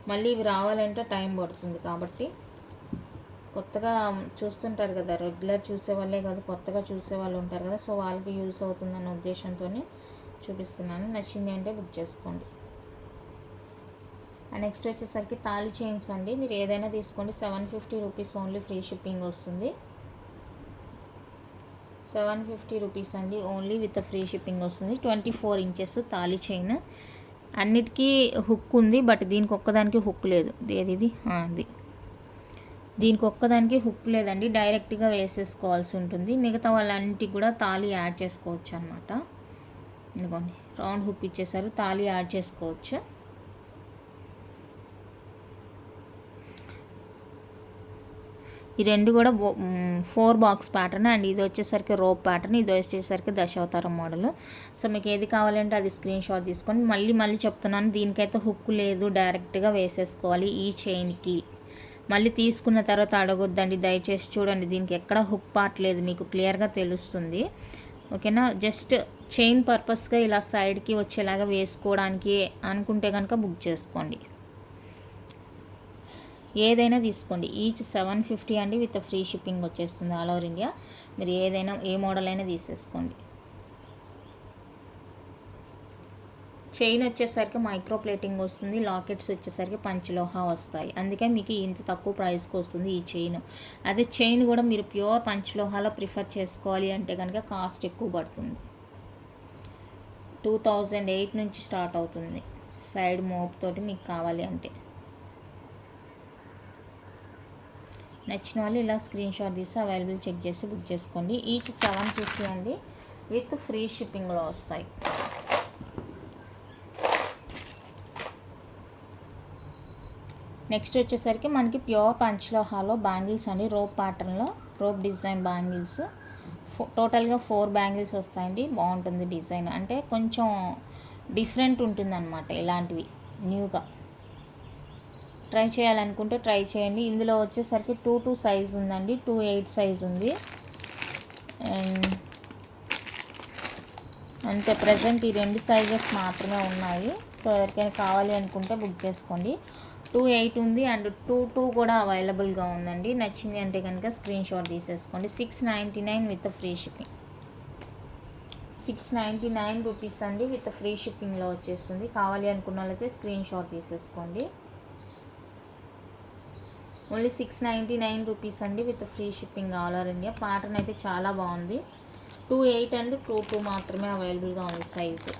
మళ్ళీ ఇవి రావాలంటే టైం పడుతుంది. కాబట్టి కొత్తగా చూస్తుంటారు కదా, రెగ్యులర్ చూసే వాళ్ళే కాదు, కొత్తగా చూసే వాళ్ళు ఉంటారు కదా, సో వాళ్ళకి యూస్ అవుతుందన్న ఉద్దేశంతోనే చూపిస్తున్నాను. నచ్చింది అంటే బుక్ చేసుకోండి. నెక్స్ట్ వచ్చేసరికి తాళి చైన్స్ అండి. మీరు ఏదైనా తీసుకోండి, 750 రూపీస్ ఓన్లీ, ఫ్రీ షిప్పింగ్ వస్తుంది. 750 రూపీస్ అండి ఓన్లీ, విత్ ఫ్రీ షిప్పింగ్ వస్తుంది. 24 ఇంచెస్ తాళి చైన్. అన్నిటికీ హుక్ ఉంది, బట్ దీనికి ఒక్కదానికి హుక్ లేదు. ఇది దీనికి ఒక్కదానికి హుక్ లేదండి, డైరెక్ట్గా వేసేసుకోవాల్సి ఉంటుంది. మిగతా వాళ్ళన్నిటికి కూడా తాళి యాడ్ చేసుకోవచ్చు అనమాట. ఇదిగోండి రౌండ్ హుక్ ఇచ్చేసారు, తాళి యాడ్ చేసుకోవచ్చు. ఈ రెండు కూడా 4 బాక్స్ ప్యాటర్న్ అండ్ ఇది వచ్చేసరికి రోప్ ప్యాటర్న్, ఇది వచ్చేసరికి దశావతారం మోడల్. సో మీకు ఏది కావాలంటే అది స్క్రీన్ షాట్ తీసుకొని, మళ్ళీ చెప్తున్నాను, దీనికైతే హుక్ లేదు, డైరెక్ట్గా వేసేసుకోవాలి ఈ చైన్కి. మళ్ళీ తీసుకున్న తర్వాత అడగొద్దండి దయచేసి, చూడండి దీనికి ఎక్కడ హుక్ పార్ట్ లేదు, మీకు క్లియర్గా తెలుస్తుంది. ఓకేనా, జస్ట్ చైన్ పర్పస్గా ఇలా సైడ్కి వచ్చేలాగా వేసుకోవడానికి అనుకుంటే కనుక బుక్ చేసుకోండి. ఏదైనా తీసుకోండి, ఈచ్ 750 అండి, విత్ ఫ్రీ షిప్పింగ్ వచ్చేస్తుంది ఆల్ ఓవర్ ఇండియా. మీరు ఏదైనా ఏ మోడల్ అయినా తీసేసుకోండి. చైన్ వచ్చేసరికి మైక్రో ప్లేటింగ్ వస్తుంది, లాకెట్స్ వచ్చేసరికి పంచలోహ వస్తాయి. అందుకే మీకు ఇంత తక్కువ ప్రైస్కి వస్తుంది ఈ చైన్. అదే చైన్ కూడా మీరు ప్యూర్ పంచలోహాలో ప్రిఫర్ చేసుకోవాలి అంటే కనుక కాస్ట్ ఎక్కువ పడుతుంది. 2008 నుంచి స్టార్ట్ అవుతుంది సైడ్ మోప్ తోటి మీకు కావాలి అంటే. నచ్చిన వాళ్ళు ఇలా స్క్రీన్ షాట్ తీసి అవైలబుల్ చెక్ చేసి బుక్ చేసుకోండి. ఈచ్ 750 అండి, విత్ ఫ్రీ షిప్పింగ్లో వస్తాయి. నెక్స్ట్ వచ్చేసరికి మనకి ప్యూర్ పంచలోహాలో బ్యాంగిల్స్ అండి, రోప్ ప్యాటర్న్లో రోప్ డిజైన్ బ్యాంగిల్స్. టోటల్గా 4 బ్యాంగిల్స్ వస్తాయండి. బాగుంటుంది డిజైన్, అంటే కొంచెం డిఫరెంట్ ఉంటుంది అనమాట. ఇలాంటివి న్యూగా ట్రై చేయాలనుకుంటే ట్రై చేయండి. ఇందులో వచ్చేసరికి 2 సైజ్ ఉందండి, 2 సైజ్ ఉంది. అండ్ అంతే, ప్రజెంట్ ఈ 2 సైజెస్ మాత్రమే ఉన్నాయి. సో ఎవరికైనా కావాలి అనుకుంటే బుక్ చేసుకోండి. 2 ఉంది అండ్ 2 కూడా అవైలబుల్గా ఉందండి. నచ్చింది అంటే కనుక స్క్రీన్ షాట్ తీసేసుకోండి. 699 విత్ ఫ్రీ షిప్పింగ్. 699 రూపీస్ అండి, విత్ ఫ్రీ షిప్పింగ్లో వచ్చేస్తుంది. కావాలి అనుకున్న వాళ్ళైతే స్క్రీన్ షాట్ తీసేసుకోండి. ఓన్లీ 699 రూపీస్ అండి, with free shipping all over India. Pattern అయితే చాలా బాగుంది. 28 అండ్ 22 మాత్రమే అవైలబుల్గా ఉంది సైజు.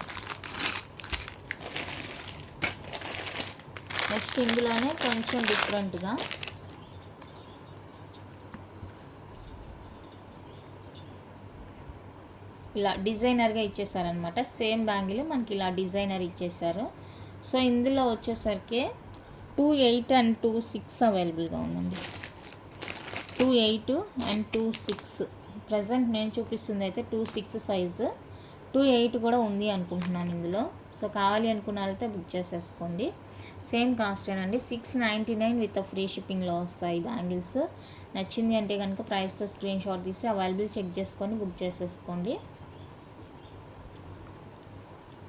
నెక్స్ట్ ఇందులోనే కొంచెం డిఫరెంట్గా ఇలా డిజైనర్గా ఇచ్చేసారనమాట. సేమ్ బ్యాంగిల్ మనకి ఇలా డిజైనర్ ఇచ్చేసారు. సో ఇందులో వచ్చేసరికి 28 అండ్ 26 అవైలబుల్గా ఉందండి. 28 అండ్ 26 ప్రజెంట్ నేను చూపిస్తుంది అయితే 26 సైజు. 28 కూడా ఉంది అనుకుంటున్నాను ఇందులో. సో కావాలి అనుకున్న వాళ్ళైతే బుక్ చేసేసుకోండి. సేమ్ కాస్టేనండి, 699 విత్ ఫ్రీ షిప్పింగ్లో వస్తాయి బ్యాంగిల్స్. నచ్చింది అంటే కనుక ప్రైస్తో స్క్రీన్ షాట్ తీసి అవైలబుల్ చెక్ చేసుకొని బుక్ చేసేసుకోండి.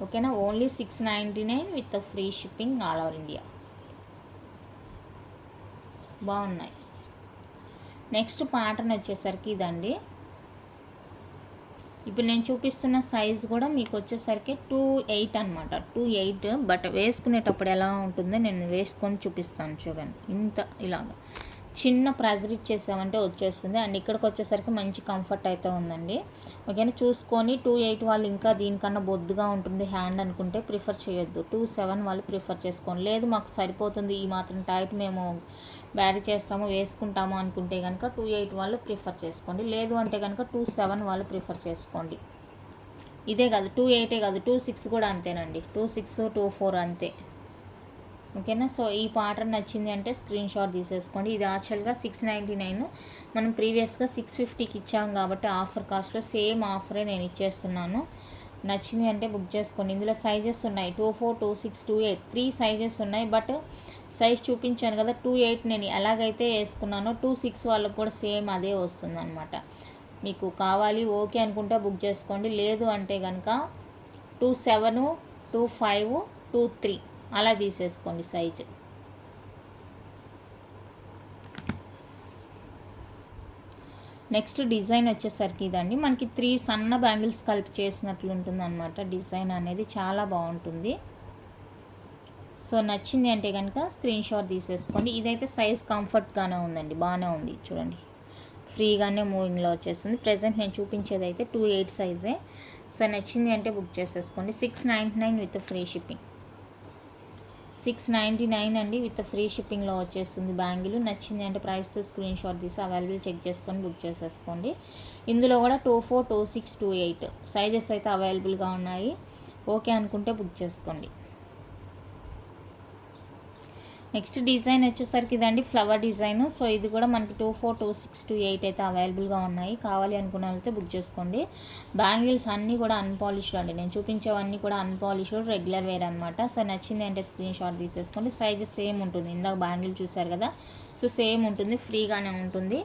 ఓకేనా, only 699 with free shipping all over India. బాగున్నాయి. నెక్స్ట్ ప్యాటర్న్ వచ్చేసరికి ఇదండి. ఇప్పుడు నేను చూపిస్తున్న సైజు కూడా మీకు వచ్చేసరికి 28 అనమాట. 28, బట్ వేసుకునేటప్పుడు ఎలా ఉంటుందో నేను వేసుకొని చూపిస్తాను. చూడండి, ఇంత ఇలాగా చిన్న ప్రెజర్ ఇచ్చేసామంటే వచ్చేస్తుంది. అండ్ ఇక్కడికి వచ్చేసరికి మంచి కంఫర్ట్ అయితే ఉందండి. ఓకేనా, చూసుకొని 28 వాళ్ళు ఇంకా దీనికన్నా బొద్దుగా ఉంటుంది హ్యాండ్ అనుకుంటే ప్రిఫర్ చేయొద్దు. 27 వాళ్ళు ప్రిఫర్ చేసుకోండి. లేదు మాకు సరిపోతుంది, ఈ మాత్రం టైట్ మేము బ్యారీ చేస్తాము వేసుకుంటాము అనుకుంటే కనుక 28 వాళ్ళు ప్రిఫర్ చేసుకోండి. లేదు అంటే కనుక 27 వాళ్ళు ప్రిఫర్ చేసుకోండి. ఇదే కాదు 28 కాదు 26 కూడా అంతేనండి. 26, 24 అంతే. ఓకేనా. సో ఈ ప్యాటర్న్ నచ్చింది అంటే స్క్రీన్ షాట్ తీసేసుకోండి. ఇది యాక్చువల్గా 699, మనం ప్రీవియస్గా 650కి ఇచ్చాం కాబట్టి ఆఫర్ కాస్ట్లో సేమ్ ఆఫరే నేను ఇచ్చేస్తున్నాను. నచ్చింది అంటే బుక్ చేసుకోండి. ఇందులో సైజెస్ ఉన్నాయి 24, 26, 28 3 సైజెస్ ఉన్నాయి. బట్ సైజ్ చూపించాను కదా 28 నేను ఎలాగైతే వేసుకున్నానో 26 వాళ్ళకు కూడా సేమ్ అదే వస్తుందన్నమాట. మీకు కావాలి ఓకే అనుకుంటే బుక్ చేసుకోండి, లేదు అంటే కనుక 27, 25, 23 అలా తీసేసుకోండి సైజు. నెక్స్ట్ డిజైన్ వచ్చేసరికి ఇదండి, మనకి 3 సన్న బ్యాంగిల్స్ కలిపి చేసినట్లు ఉంటుంది అనమాట. డిజైన్ అనేది చాలా బాగుంటుంది. సో నచ్చింది అంటే కనుక స్క్రీన్ షాట్ తీసేసుకోండి. ఇదైతే సైజ్ కంఫర్ట్గానే ఉందండి, బాగానే ఉంది చూడండి, ఫ్రీగానే మూవింగ్లో వచ్చేస్తుంది. ప్రజెంట్ నేను చూపించేది అయితే 28 సైజే. సో నచ్చింది అంటే బుక్ చేసేసుకోండి. 699 విత్ ఫ్రీ షిప్పింగ్. 699 అండి, విత్ ఫ్రీ షిప్పింగ్లో వచ్చేస్తుంది బ్యాంగిల్. నచ్చింది అంటే ప్రైస్తో స్క్రీన్ షాట్ తీసి అవైలబుల్ చెక్ చేసుకొని బుక్ చేసేసుకోండి. ఇందులో కూడా 24, 26, 28 సైజెస్ అయితే అవైలబుల్గా ఉన్నాయి. ఓకే అనుకుంటే బుక్ చేసుకోండి. నెక్స్ట్ డిజైన్ వచ్చేసరికి ఇదండి, ఫ్లవర్ డిజైన్. సో ఇది కూడా మనకి 24, 26, 28 అయితే అవైలబుల్గా ఉన్నాయి. కావాలి అనుకున్న వాళ్ళైతే బుక్ చేసుకోండి. బ్యాంగిల్స్ అన్నీ కూడా అన్పాలిష్డ్ అండి, నేను చూపించేవన్నీ కూడా అన్పాలిష్డ్ రెగ్యులర్ వేర్ అనమాట. సో నచ్చింది అంటే స్క్రీన్ షాట్ తీసేసుకోండి. సైజ్ సేమ్ ఉంటుంది, ఇందాక బ్యాంగిల్ చూసారు కదా, సో సేమ్ ఉంటుంది, ఫ్రీగానే ఉంటుంది.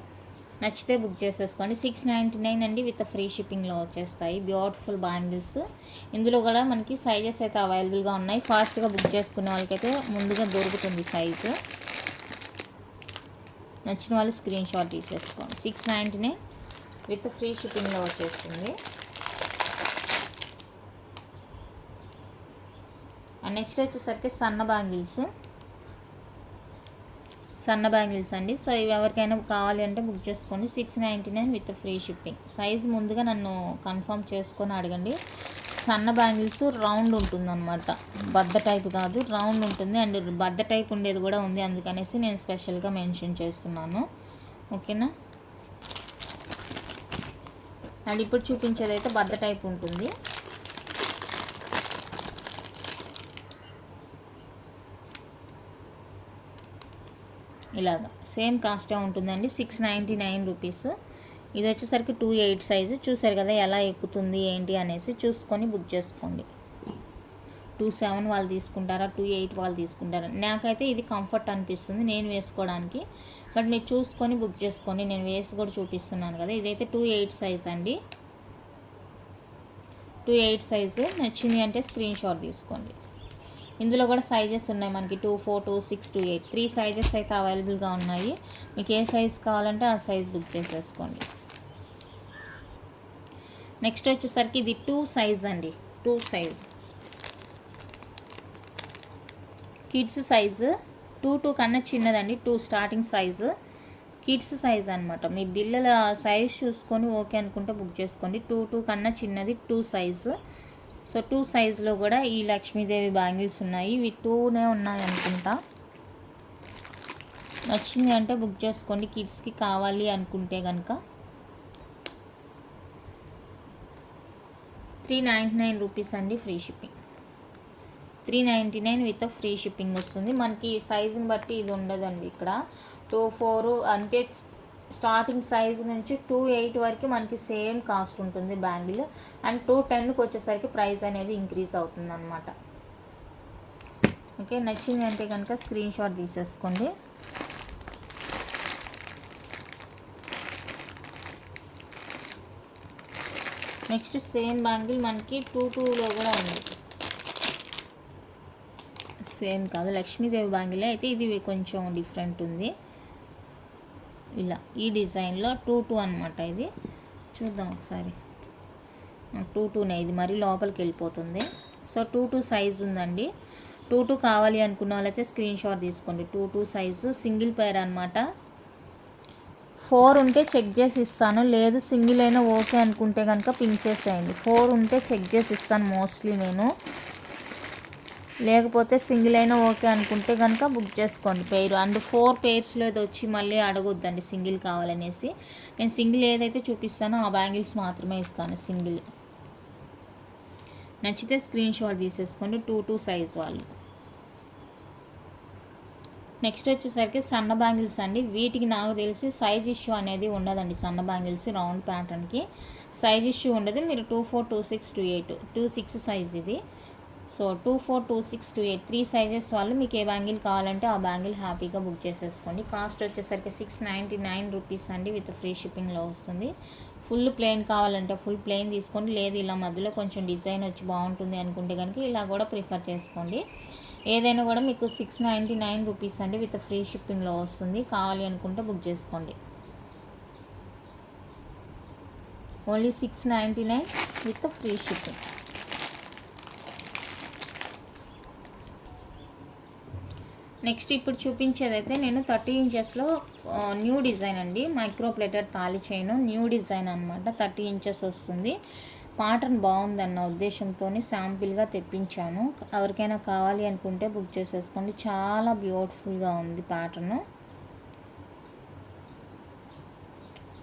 నచ్చితే బుక్ చేసేసుకోండి. 699 అండి, విత్ ఫ్రీ షిప్పింగ్లో వచ్చేస్తాయి బ్యూటిఫుల్ బ్యాంగిల్స్. ఇందులో కూడా మనకి సైజెస్ అయితే అవైలబుల్గా ఉన్నాయి. ఫాస్ట్గా బుక్ చేసుకునే వాళ్ళకైతే ముందుగా దొరుకుతుంది సైజు. నచ్చిన వాళ్ళు స్క్రీన్ షాట్ తీసేసుకోండి. 699 విత్ ఫ్రీ షిప్పింగ్లో వచ్చేస్తుంది. నెక్స్ట్ వచ్చేసరికి సన్న బ్యాంగిల్స్ అండి. సో ఇవి ఎవరికైనా కావాలి అంటే బుక్ చేసుకోండి. 699 విత్ ఫ్రీ షిప్పింగ్. సైజ్ ముందుగా నన్ను కన్ఫర్మ్ చేసుకొని అడగండి. సన్న బ్యాంగిల్స్ రౌండ్ ఉంటుందన్నమాట, బద్ద టైప్ కాదు, రౌండ్ ఉంటుంది. అండ్ బద్ద టైప్ ఉండేది కూడా ఉంది, అందుకనేసి నేను స్పెషల్గా మెన్షన్ చేస్తున్నాను. ఓకేనా. అండ్ ఇప్పుడు చూపించేది అయితే బద్ద టైప్ ఉంటుంది. ఇలాగా సేమ్ కాస్టే ఉంటుందండి, 699 రూపీస్. ఇది వచ్చేసరికి 28 సైజు. చూసారు కదా ఎలా ఎక్కుతుంది ఏంటి అనేసి, చూసుకొని బుక్ చేసుకోండి. 27 వాళ్ళు తీసుకుంటారా, 28 వాళ్ళు తీసుకుంటారా, నాకైతే ఇది కంఫర్ట్ అనిపిస్తుంది నేను వేసుకోవడానికి. బట్ మీరు చూసుకొని బుక్ చేసుకోండి, నేను వేసి కూడా చూపిస్తున్నాను కదా. ఇదైతే 28 సైజ్ అండి, 28 సైజు. నచ్చింది అంటే స్క్రీన్ షాట్ తీసుకోండి. ఇందులో కూడా సైజెస్ ఉన్నాయి మనకి 24, 26, 28 3 సైజెస్ అయితే అవైలబుల్గా ఉన్నాయి. మీకు ఏ సైజ్ కావాలంటే ఆ సైజ్ బుక్ చేసేసుకోండి. నెక్స్ట్ వచ్చేసరికి ఇది 2 సైజ్ అండి, 2 సైజ్ కిడ్స్ సైజు. 2 కన్నా చిన్నదండి, 2 స్టార్టింగ్ సైజు కిడ్స్ సైజ్ అనమాట. మీ బిల్లల సైజ్ చూసుకొని ఓకే అనుకుంటే బుక్ చేసుకోండి. 2 కన్నా చిన్నది 2 సైజు. సో 2 సైజులో కూడా ఈ లక్ష్మీదేవి బ్యాంగిల్స్ ఉన్నాయి. ఇవి 2నే ఉన్నాయి అనుకుంటా. నచ్చింది అంటే బుక్ చేసుకోండి. కిడ్స్కి కావాలి అనుకుంటే కనుక 399 రూపీస్ అండి, free shipping. 399 with free shipping వస్తుంది. మనకి సైజుని బట్టి ఇది ఉండదండి. ఇక్కడ 24 అంటే స్టార్టింగ్ సైజ్ నుంచి 28 వరకు మనకి సేమ్ కాస్ట్ ఉంటుంది బ్యాంగిల్. అండ్ 210కి వచ్చేసరికి ప్రైస్ అనేది ఇంక్రీజ్ అవుతుంది అనమాట. ఓకే, నచ్చింది అంటే కనుక స్క్రీన్ షాట్ తీసేసుకోండి. నెక్స్ట్ సేమ్ బ్యాంగిల్ మనకి 22లో కూడా ఉంది. సేమ్ కాదు, లక్ష్మీదేవి బ్యాంగిల్ అయితే ఇది కొంచెం డిఫరెంట్ ఉంది. ఇలా ఈ డిజైన్లో 22 అనమాట. ఇది చూద్దాం ఒకసారి. 22నే, ఇది మరీ లోపలికి వెళ్ళిపోతుంది. సో 22 సైజు ఉందండి. 22 కావాలి అనుకున్న వాళ్ళైతే స్క్రీన్ షాట్ తీసుకోండి. 22 సైజు సింగిల్ పేర్ అనమాట. 4 ఉంటే చెక్ చేసి ఇస్తాను, లేదు సింగిల్ అయినా ఓకే అనుకుంటే కనుక పింక్ చేసేయండి. 4 ఉంటే చెక్ చేసి ఇస్తాను మోస్ట్లీ నేను, లేకపోతే సింగిల్ అయినా ఓకే అనుకుంటే కనుక బుక్ చేసుకోండి పేరు. అండ్ 4 పేర్స్లో ఏదో వచ్చి మళ్ళీ అడగొద్దండి సింగిల్ కావాలనేసి. నేను సింగిల్ ఏదైతే చూపిస్తానో ఆ బ్యాంగిల్స్ మాత్రమే ఇస్తాను సింగిల్. నచ్చితే స్క్రీన్ షాట్ తీసేసుకోండి 22 సైజ్ వాళ్ళు. నెక్స్ట్ వచ్చేసరికి సన్న బ్యాంగిల్స్ అండి. వీటికి నాకు తెలిసి సైజ్ ఇష్యూ అనేది ఉండదండి. సన్న బ్యాంగిల్స్ రౌండ్ ప్యాటర్న్కి సైజ్ ఇష్యూ ఉండదు. మీరు 24, 26, 28, 26 సైజ్ ఇది. సో 24, 26, 28 3 సైజెస్ వాళ్ళు మీకు ఏ బ్యాంగిల్ కావాలంటే ఆ బ్యాంగిల్ హ్యాపీగా బుక్ చేసేసుకోండి. కాస్ట్ వచ్చేసరికి 699 రూపీస్ అండి, విత్ ఫ్రీ షిప్పింగ్లో వస్తుంది. ఫుల్ ప్లెయిన్ కావాలంటే ఫుల్ ప్లెయిన్ తీసుకోండి, లేదు ఇలా మధ్యలో కొంచెం డిజైన్ వచ్చి బాగుంటుంది అనుకుంటే కనుక ఇలా కూడా ప్రిఫర్ చేసుకోండి. ఏదైనా కూడా మీకు 699 రూపీస్ అండి, విత్ ఫ్రీ షిప్పింగ్లో వస్తుంది. కావాలి అనుకుంటే బుక్ చేసుకోండి. Only 699 with free shipping. Next ఇప్పుడు చూపించేదైతే నేను 30 ఇంచెస్లో న్యూ డిజైన్ అండి. మైక్రో ప్లేటెడ్ తాళి చైన్ న్యూ డిజైన్ అనమాట. 30 ఇంచెస్ వస్తుంది. ప్యాటర్న్ బాగుందన్న ఉద్దేశంతో శాంపిల్గా తెప్పించాను. ఎవరికైనా కావాలి అనుకుంటే బుక్ చేసేసుకోండి. చాలా బ్యూటిఫుల్గా ఉంది ప్యాటర్న్.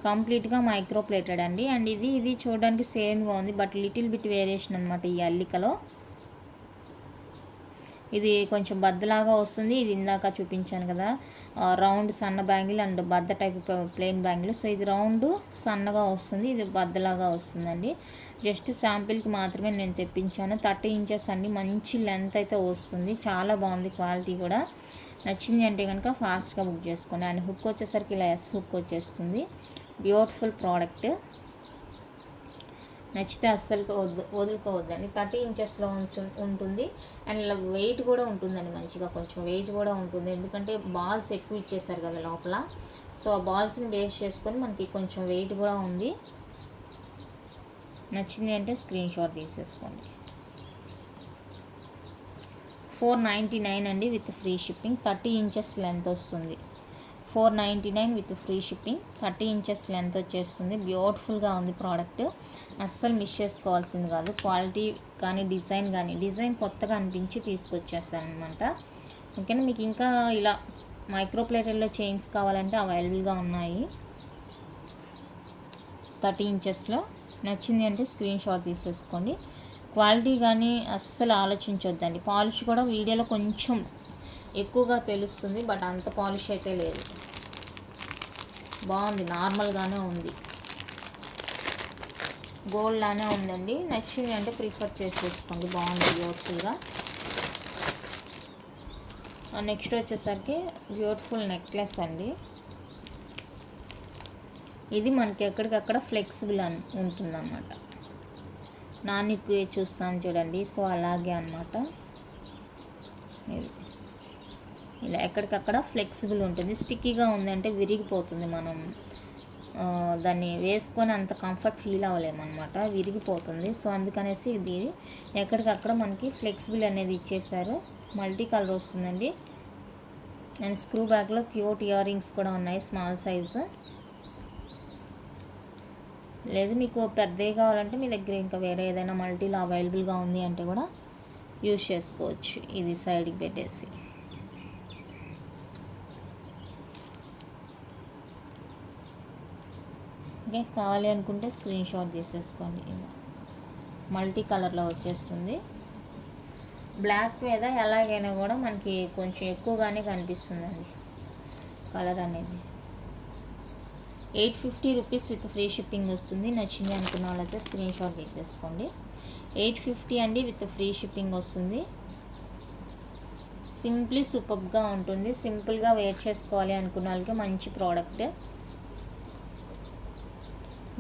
కంప్లీట్గా మైక్రో ప్లేటెడ్ అండి. అండ్ ఇది చూడడానికి సేమ్గా ఉంది, బట్ లిటిల్ బిట్ వేరియేషన్ అనమాట ఈ అల్లికలో. ఇది కొంచెం బద్దలాగా వస్తుంది. ఇది ఇందాక చూపించాను కదా రౌండ్ సన్న బ్యాంగిల్ అండ్ బద్ద టైప్ ప్లెయిన్ బ్యాంగిల్. సో ఇది రౌండ్ సన్నగా వస్తుంది, ఇది బద్దలాగా వస్తుందండి. జస్ట్ శాంపిల్కి మాత్రమే నేను తెప్పించాను. 30 ఇంచెస్ అండి, మంచి లెంత్ అయితే వస్తుంది. చాలా బాగుంది, క్వాలిటీ కూడా. నచ్చింది అంటే కనుక ఫాస్ట్గా బుక్ చేసుకోండి. అండ్ హుక్ వచ్చేసరికి ఇలా ఎస్ హుక్ వచ్చేస్తుంది. Beautiful product. నచ్చితే అస్సలు వదులుకోవద్దండి. 30 ఇంచెస్లో ఉంటుంది. అండ్ ఇలా వెయిట్ కూడా ఉంటుందండి, మంచిగా కొంచెం వెయిట్ కూడా ఉంటుంది. ఎందుకంటే బాల్స్ ఎక్కువ ఇచ్చేసారు కదా లోపల. సో ఆ బాల్స్ని బేస్ చేసుకొని మనకి కొంచెం వెయిట్ కూడా ఉంది. నచ్చింది అంటే స్క్రీన్ షాట్ తీసేసుకోండి. 499 అండి, with free shipping. 30 inches length వస్తుంది. 499 with free shipping. 30 inches length వచ్చేస్తుంది. బ్యూటిఫుల్గా ఉంది ప్రోడక్ట్, అస్సలు మిస్ చేసుకోవాల్సింది కాదు. క్వాలిటీ కానీ డిజైన్ కొత్తగా అనిపించి తీసుకొచ్చేసాను అనమాట. ఓకేనా. మీకు ఇంకా ఇలా మైక్రో ప్లేటెడ్లో చైన్స్ కావాలంటే అవైలబుల్గా ఉన్నాయి 30 ఇంచెస్లో. నచ్చింది అంటే స్క్రీన్ షాట్ తీసేసుకోండి. క్వాలిటీ కానీ అస్సలు ఆలోచించొద్దండి. పాలిష్ కూడా వీడియోలో కొంచెం ఎక్కువగా తెలుస్తుంది, బట్ అంత పాలిష్ అయితే లేదు. బాగుంది, నార్మల్గానే ఉంది, గోల్డ్ లానే ఉందండి. నచ్చింది అంటే ప్రిఫర్ చేసేసుకోండి. బాగుంది, బ్యూటిఫుల్గా. నెక్స్ట్ వచ్చేసరికి బ్యూటిఫుల్ నెక్లెస్ అండి. ఇది మనకి ఎక్కడికక్కడ ఫ్లెక్సిబుల్ ఉంటుందన్నమాట. నానికి చూస్తాను చూడండి, సో అలాగే అన్నమాట. ఇది ఇలా ఎక్కడికక్కడ ఫ్లెక్సిబుల్ ఉంటుంది. స్టిక్కీగా ఉందంటే విరిగిపోతుంది, మనం దాన్ని వేసుకొని అంత కంఫర్ట్ ఫీల్ అవ్వలేమన్నమాట, విరిగిపోతుంది. సో అందుకనేసి ఇది ఎక్కడికక్కడ మనకి ఫ్లెక్సిబుల్ అనేది ఇచ్చేసారు. మల్టీ కలర్ వస్తుందండి. అండ్ స్క్రూ బ్యాగ్లో క్యూట్ ఇయర్ రింగ్స్ కూడా ఉన్నాయి, స్మాల్ సైజు. లేదు మీకు పెద్దవి కావాలంటే మీ దగ్గర ఇంకా వేరే ఏదైనా మల్టీలో అవైలబుల్గా ఉంది అంటే కూడా యూజ్ చేసుకోవచ్చు. ఇది సైడ్కి పెట్టేసి. ఓకే, కావాలి అనుకుంటే స్క్రీన్ షాట్ తీసేసుకోండి. మల్టీ కలర్లో వచ్చేస్తుంది. బ్లాక్ మీద ఎలాగైనా కూడా మనకి కొంచెం ఎక్కువగానే కనిపిస్తుందండి కలర్ అనేది. 850 రూపీస్ విత్ ఫ్రీ షిప్పింగ్ వస్తుంది. నచ్చింది అనుకున్న వాళ్ళైతే స్క్రీన్ షాట్ తీసేసుకోండి. 850 అండి, విత్ ఫ్రీ షిప్పింగ్ వస్తుంది. సింప్లీ సూపర్గా ఉంటుంది. సింపుల్గా వేర్ చేసుకోవాలి అనుకున్న వాళ్ళకి మంచి ప్రోడక్ట్.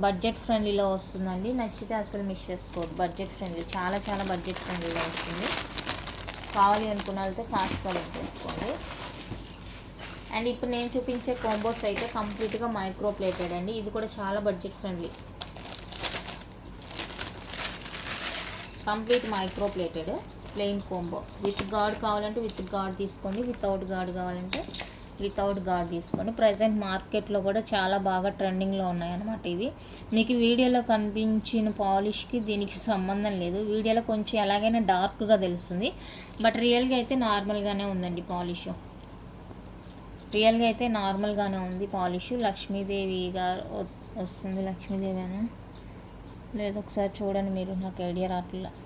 బడ్జెట్ ఫ్రెండ్లీలో వస్తుందండి. నచ్చితే అసలు మిస్ చేసుకోవద్దు. బడ్జెట్ ఫ్రెండ్లీ, చాలా చాలా బడ్జెట్ ఫ్రెండ్లీలో వస్తుంది. కావాలి అనుకున్న వాళ్ళతో ఫాస్ట్గా బుక్ చేసుకోండి. అండ్ ఇప్పుడు నేను చూపించే కాంబోస్ అయితే కంప్లీట్గా మైక్రో ప్లేటెడ్ అండి. ఇది కూడా చాలా budget friendly. Complete micro plated plain combo. With guard కావాలంటే విత్ గార్డ్ తీసుకోండి, వితౌట్ గార్డ్ కావాలంటే వితౌట్ గార్డ్ తీసుకోండి. ప్రజెంట్ మార్కెట్లో కూడా చాలా బాగా ట్రెండింగ్లో ఉన్నాయన్నమాట ఇవి. మీకు వీడియోలో కనిపించిన పాలిష్కి దీనికి సంబంధం లేదు. వీడియోలో కొంచెం ఎలాగైనా డార్క్గా తెలుస్తుంది, బట్ రియల్గా అయితే నార్మల్గానే ఉందండి పాలిష్. రియల్గా అయితే నార్మల్గానే ఉంది పాలిష్. లక్ష్మీదేవి గారు వస్తుంది. లక్ష్మీదేవి అని లేదు, ఒకసారి చూడండి మీరు, నాకు ఐడియా రావట్లేదు.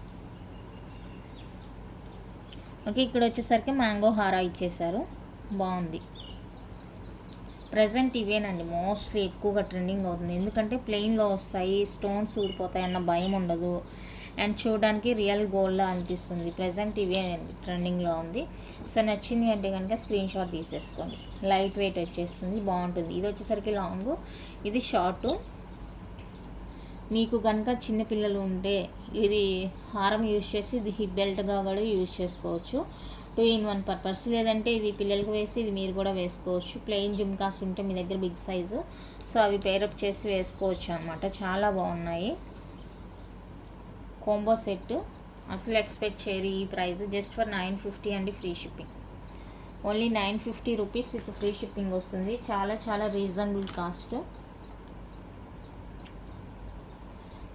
ఓకే, ఇక్కడ వచ్చేసరికి మ్యాంగో హారా ఇచ్చేసారు. బాగుంది. ప్రజెంట్ ఇవేనండి మోస్ట్లీ ఎక్కువగా ట్రెండింగ్ అవుతుంది, ఎందుకంటే ప్లెయిన్లో వస్తాయి, స్టోన్స్ ఊడిపోతాయి అన్న భయం ఉండదు, అండ్ చూడడానికి రియల్ గోల్డ్లా అనిపిస్తుంది. ప్రజెంట్ ఇవే ట్రెండింగ్లో ఉంది. సో నచ్చింది అంటే కనుక స్క్రీన్ షాట్ తీసేసుకోండి. లైట్ వెయిట్ వచ్చేస్తుంది, బాగుంటుంది. ఇది వచ్చేసరికి లాంగ్, ఇది షార్టు. మీకు కనుక చిన్నపిల్లలు ఉంటే ఇది హారం యూజ్ చేసి ఇది హిప్ బెల్ట్గా కూడా యూజ్ చేసుకోవచ్చు. 2 in 1 పర్పస్. లేదంటే ఇది పిల్లలకి వేసి ఇది మీరు కూడా వేసుకోవచ్చు. ప్లెయిన్ జుమ్కాస్ ఉంటే మీ దగ్గర బిగ్ సైజు, సో అవి పేరప్ చేసి వేసుకోవచ్చు అనమాట. చాలా బాగున్నాయి. కాంబో సెట్ అసలు ఎక్స్పెక్ట్ చేయరు ఈ ప్రైస్. జస్ట్ ఫర్ 950 అండి, free shipping. Only 950 rupees with free shipping వస్తుంది. చాలా చాలా రీజనబుల్ కాస్ట్.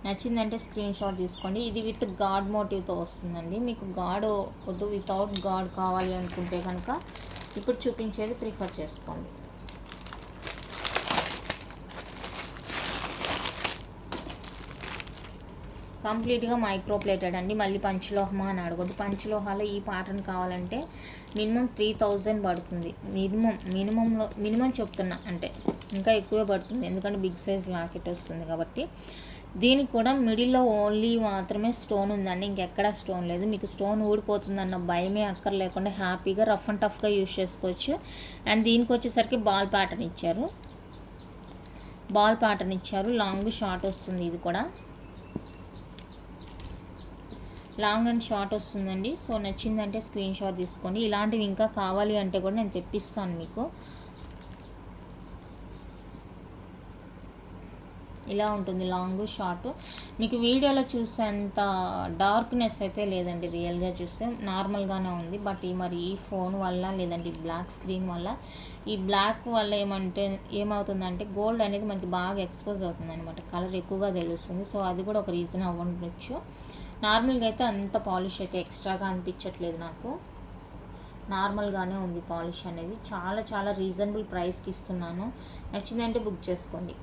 నచ్చిందంటే స్క్రీన్ షాట్ తీసుకోండి. ఇది విత్ గాడ్ మోటివ్తో వస్తుందండి. మీకు గాడ్ వద్దు, వితౌట్ గాడ్ కావాలి అనుకుంటే కనుక ఇప్పుడు చూపించేది ప్రిఫర్ చేసుకోండి. కంప్లీట్గా మైక్రో ప్లేటెడ్ అండి. మళ్ళీ పంచలోహమా అని అడగొద్దు. పంచలోహాలో ఈ ప్యాటర్న్ కావాలంటే మినిమం 3000 పడుతుంది. మినిమం చెప్తున్నా, అంటే ఇంకా ఎక్కువే పడుతుంది, ఎందుకంటే బిగ్ సైజ్ లాకెట్ వస్తుంది కాబట్టి. దీనికి కూడా మిడిల్లో ఓన్లీ మాత్రమే స్టోన్ ఉందండి, ఇంకెక్కడా స్టోన్ లేదు. మీకు స్టోన్ ఊడిపోతుందన్న భయమే అక్కర్లేకుండా హ్యాపీగా రఫ్ అండ్ టఫ్గా యూజ్ చేసుకోవచ్చు. అండ్ దీనికి వచ్చేసరికి బాల్ ప్యాటర్న్ ఇచ్చారు. లాంగ్ షార్ట్ వస్తుంది. ఇది కూడా లాంగ్ అండ్ షార్ట్ వస్తుందండి. సో నచ్చిందంటే స్క్రీన్ షాట్ తీసుకోండి. ఇలాంటివి ఇంకా కావాలి అంటే కూడా నేను తెప్పిస్తాను మీకు. ఇలా ఉంటుంది లాంగ్ షార్ట్. మీకు వీడియోలో చూసేంత డార్క్నెస్ అయితే లేదండి, రియల్గా చూస్తే నార్మల్గానే ఉంది. బట్ ఈ ఫోన్ వల్ల, లేదంటే ఈ బ్లాక్ స్క్రీన్ వల్ల, ఈ బ్లాక్ వల్ల ఏమవుతుందంటే గోల్డ్ అనేది మనకి బాగా ఎక్స్పోజ్ అవుతుంది అనమాట, కలర్ ఎక్కువగా తెలుస్తుంది. సో అది కూడా ఒక రీజన్ అవ్వచ్చు. నార్మల్గా అయితే అంత పాలిష్ అయితే ఎక్స్ట్రాగా అనిపించట్లేదు నాకు, నార్మల్గానే ఉంది పాలిష్ అనేది. చాలా చాలా రీజనబుల్ ప్రైస్కి ఇస్తున్నాను. నచ్చిందంటే బుక్ చేసుకోండి.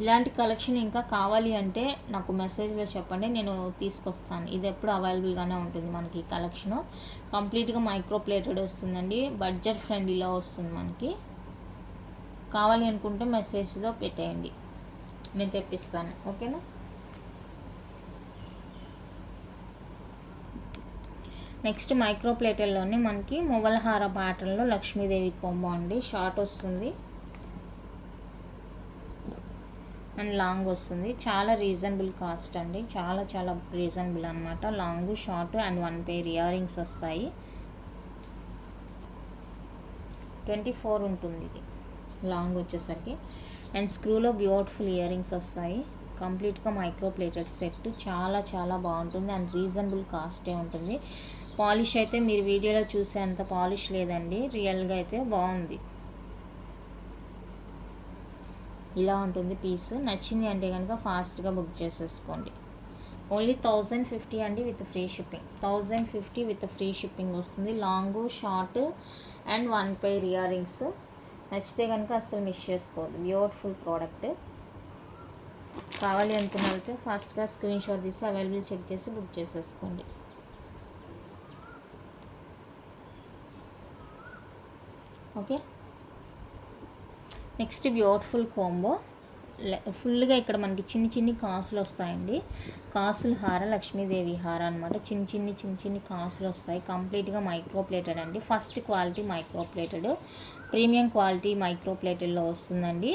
ఇలాంటి కలెక్షన్ ఇంకా కావాలి అంటే నాకు మెసేజ్లో చెప్పండి, నేను తీసుకొస్తాను. ఇది ఎప్పుడు అవైలబుల్గానే ఉంటుంది మనకి. ఈ కలెక్షను కంప్లీట్గా మైక్రో ప్లేటెడ్ వస్తుందండి, బడ్జెట్ ఫ్రెండ్లీలో వస్తుంది మనకి. కావాలి అనుకుంటే మెసేజ్లో పెట్టేయండి, నేను తెప్పిస్తాను. ఓకేనా? నెక్స్ట్ మైక్రో ప్లేటెడ్లోనే మనకి మొవల్హార ప్యాటర్న్లో లక్ష్మీదేవి కొంబో అండి. షార్ట్ వస్తుంది అండ్ లాంగ్ వస్తుంది. చాలా రీజనబుల్ కాస్ట్ అండి, చాలా చాలా రీజనబుల్ అనమాట. Long short and 1 pair ear rings వస్తాయి. 24 ఉంటుంది ఇది లాంగ్ వచ్చేసరికి. అండ్ స్క్రూలో బ్యూటిఫుల్ ఇయర్ రింగ్స్ వస్తాయి. కంప్లీట్గా మైక్రో ప్లేటెడ్ సెట్. చాలా చాలా బాగుంటుంది అండ్ రీజనబుల్ కాస్టే ఉంటుంది. పాలిష్ అయితే మీరు వీడియోలో చూసేంత పాలిష్ లేదండి, రియల్గా అయితే బాగుంది. ఇలా ఉంటుంది పీస్. నచ్చింది అంటే కనుక ఫాస్ట్గా బుక్ చేసేసుకోండి. ఓన్లీ 1050 అండి with free shipping. 1050 with free shipping వస్తుంది. Long short and 1 pair ear rings. నచ్చితే కనుక అస్సలు మిస్ చేసుకోవద్దు. Beautiful product. కావాలి అనుకున్న వాళ్ళతో ఫాస్ట్గా స్క్రీన్ షాట్ తీసి అవైలబుల్ చెక్ చేసి బుక్ చేసేసుకోండి. Okay, next beautiful combo. ఫుల్గా ఇక్కడ మనకి చిన్ని కాసులు వస్తాయండి. కాసులు హార, లక్ష్మీదేవి హార అనమాట. చిన్ని కాసులు వస్తాయి. కంప్లీట్గా మైక్రో ప్లేటెడ్ అండి. First quality micro plated, premium quality micro ప్లేటెడ్లో వస్తుందండి.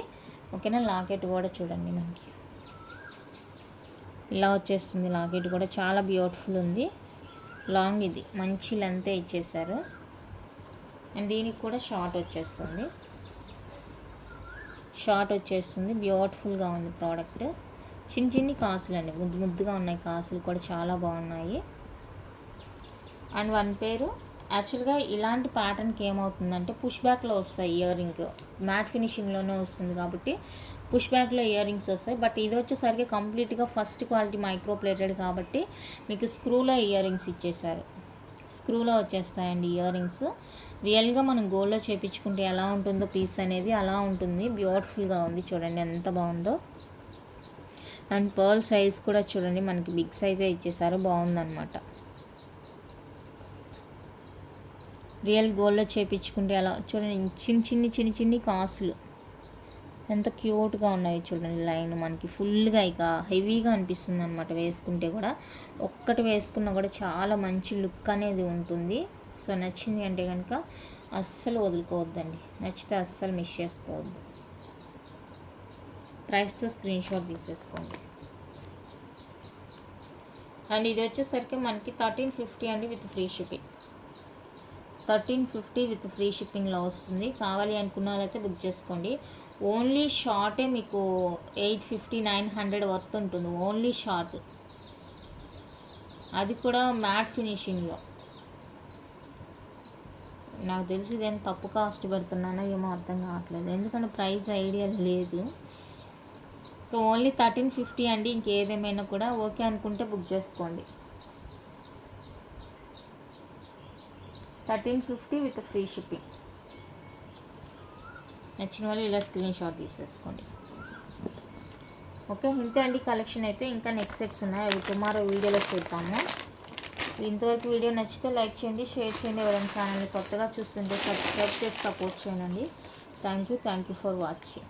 ఓకేనా? లాకెట్ కూడా చూడండి, మనకి ఇలా వచ్చేస్తుంది. లాకెట్ కూడా చాలా బ్యూటిఫుల్ ఉంది. లాంగ్ ఇది మంచి లెంతే ఇచ్చేసారు. అండ్ దీనికి కూడా షార్ట్ వచ్చేస్తుంది. బ్యూటిఫుల్గా ఉంది ప్రోడక్ట్. చిన్ని కాసులు అండి, ముద్దుగా ఉన్నాయి. కాసులు కూడా చాలా బాగున్నాయి. And 1 pair. యాక్చువల్గా ఇలాంటి ప్యాటర్న్కి ఏమవుతుందంటే పుష్ బ్యాక్లో వస్తాయి ఇయర్ రింగ్. మ్యాట్ ఫినిషింగ్లోనే వస్తుంది కాబట్టి పుష్ బ్యాక్లో ఇయర్ రింగ్స్ వస్తాయి. బట్ ఇది వచ్చేసరికి కంప్లీట్గా ఫస్ట్ క్వాలిటీ మైక్రో ప్లేటెడ్ కాబట్టి మీకు స్క్రూలో ఇయర్ రింగ్స్ ఇచ్చేసారు. స్క్రూలో వచ్చేస్తాయండి ఇయర్ రింగ్స్. రియల్గా మనం గోల్డ్లో చేయించుకుంటే ఎలా ఉంటుందో పీస్ అనేది అలా ఉంటుంది. బ్యూటిఫుల్గా ఉంది, చూడండి ఎంత బాగుందో. అండ్ పర్ల్ సైజ్ కూడా చూడండి, మనకి బిగ్ సైజే ఇచ్చేసారు. బాగుందన్నమాట. రియల్ గోల్డ్లో చేపించుకుంటే అలా చూడండి, చిన్ని చిన్ని కాసులు ఎంత క్యూట్గా ఉన్నాయి చూడండి. లైన్ మనకి ఫుల్గా ఇక హెవీగా అనిపిస్తుంది అనమాట వేసుకుంటే కూడా. ఒక్కటి వేసుకున్నా కూడా చాలా మంచి లుక్ అనేది ఉంటుంది. సో నచ్చింది అంటే కనుక అస్సలు వదులుకోవద్దండి, నచ్చితే అస్సలు మిస్ చేసుకోవద్దు. ప్రైస్తో స్క్రీన్ షాట్ తీసేసుకోండి. అండ్ ఇది వచ్చేసరికి మనకి 1350 అండి with free shipping. 1350 with free షిప్పింగ్లో వస్తుంది. కావాలి అనుకున్న వాళ్ళైతే బుక్ చేసుకోండి. ఓన్లీ షార్టే మీకు 850 900 వర్త్ ఉంటుంది. ఓన్లీ షార్ట్, అది కూడా మ్యాట్ ఫినిషింగ్లో. నాకు తెలిసి నేను తప్పు కాస్ట్ పెడుతున్నానో ఏమో అర్థం కావట్లేదు, ఎందుకంటే ప్రైస్ ఐడియా లేదు. ఓన్లీ 1350 అండి. ఇంకేదేమైనా కూడా ఓకే అనుకుంటే బుక్ చేసుకోండి. 1350 విత్ ఫ్రీ షిప్పింగ్. నచ్చిన వాళ్ళు ఇలా స్క్రీన్ షాట్ తీసేసుకోండి. ఓకే, ఇంతే అండి కలెక్షన్ అయితే. ఇంకా నెక్స్ట్ సెట్స్ ఉన్నాయి, అవి టుమారో వీడియోలో చూద్దాము. ఇంతవరకు వీడియో నచ్చితే లైక్ చేయండి, షేర్ చేయండి. ఎవరైనా ఛానల్ని కొత్తగా చూస్తుంటే సబ్స్క్రైబ్ చేసి సపోర్ట్ చేయండి. Thank you for watching.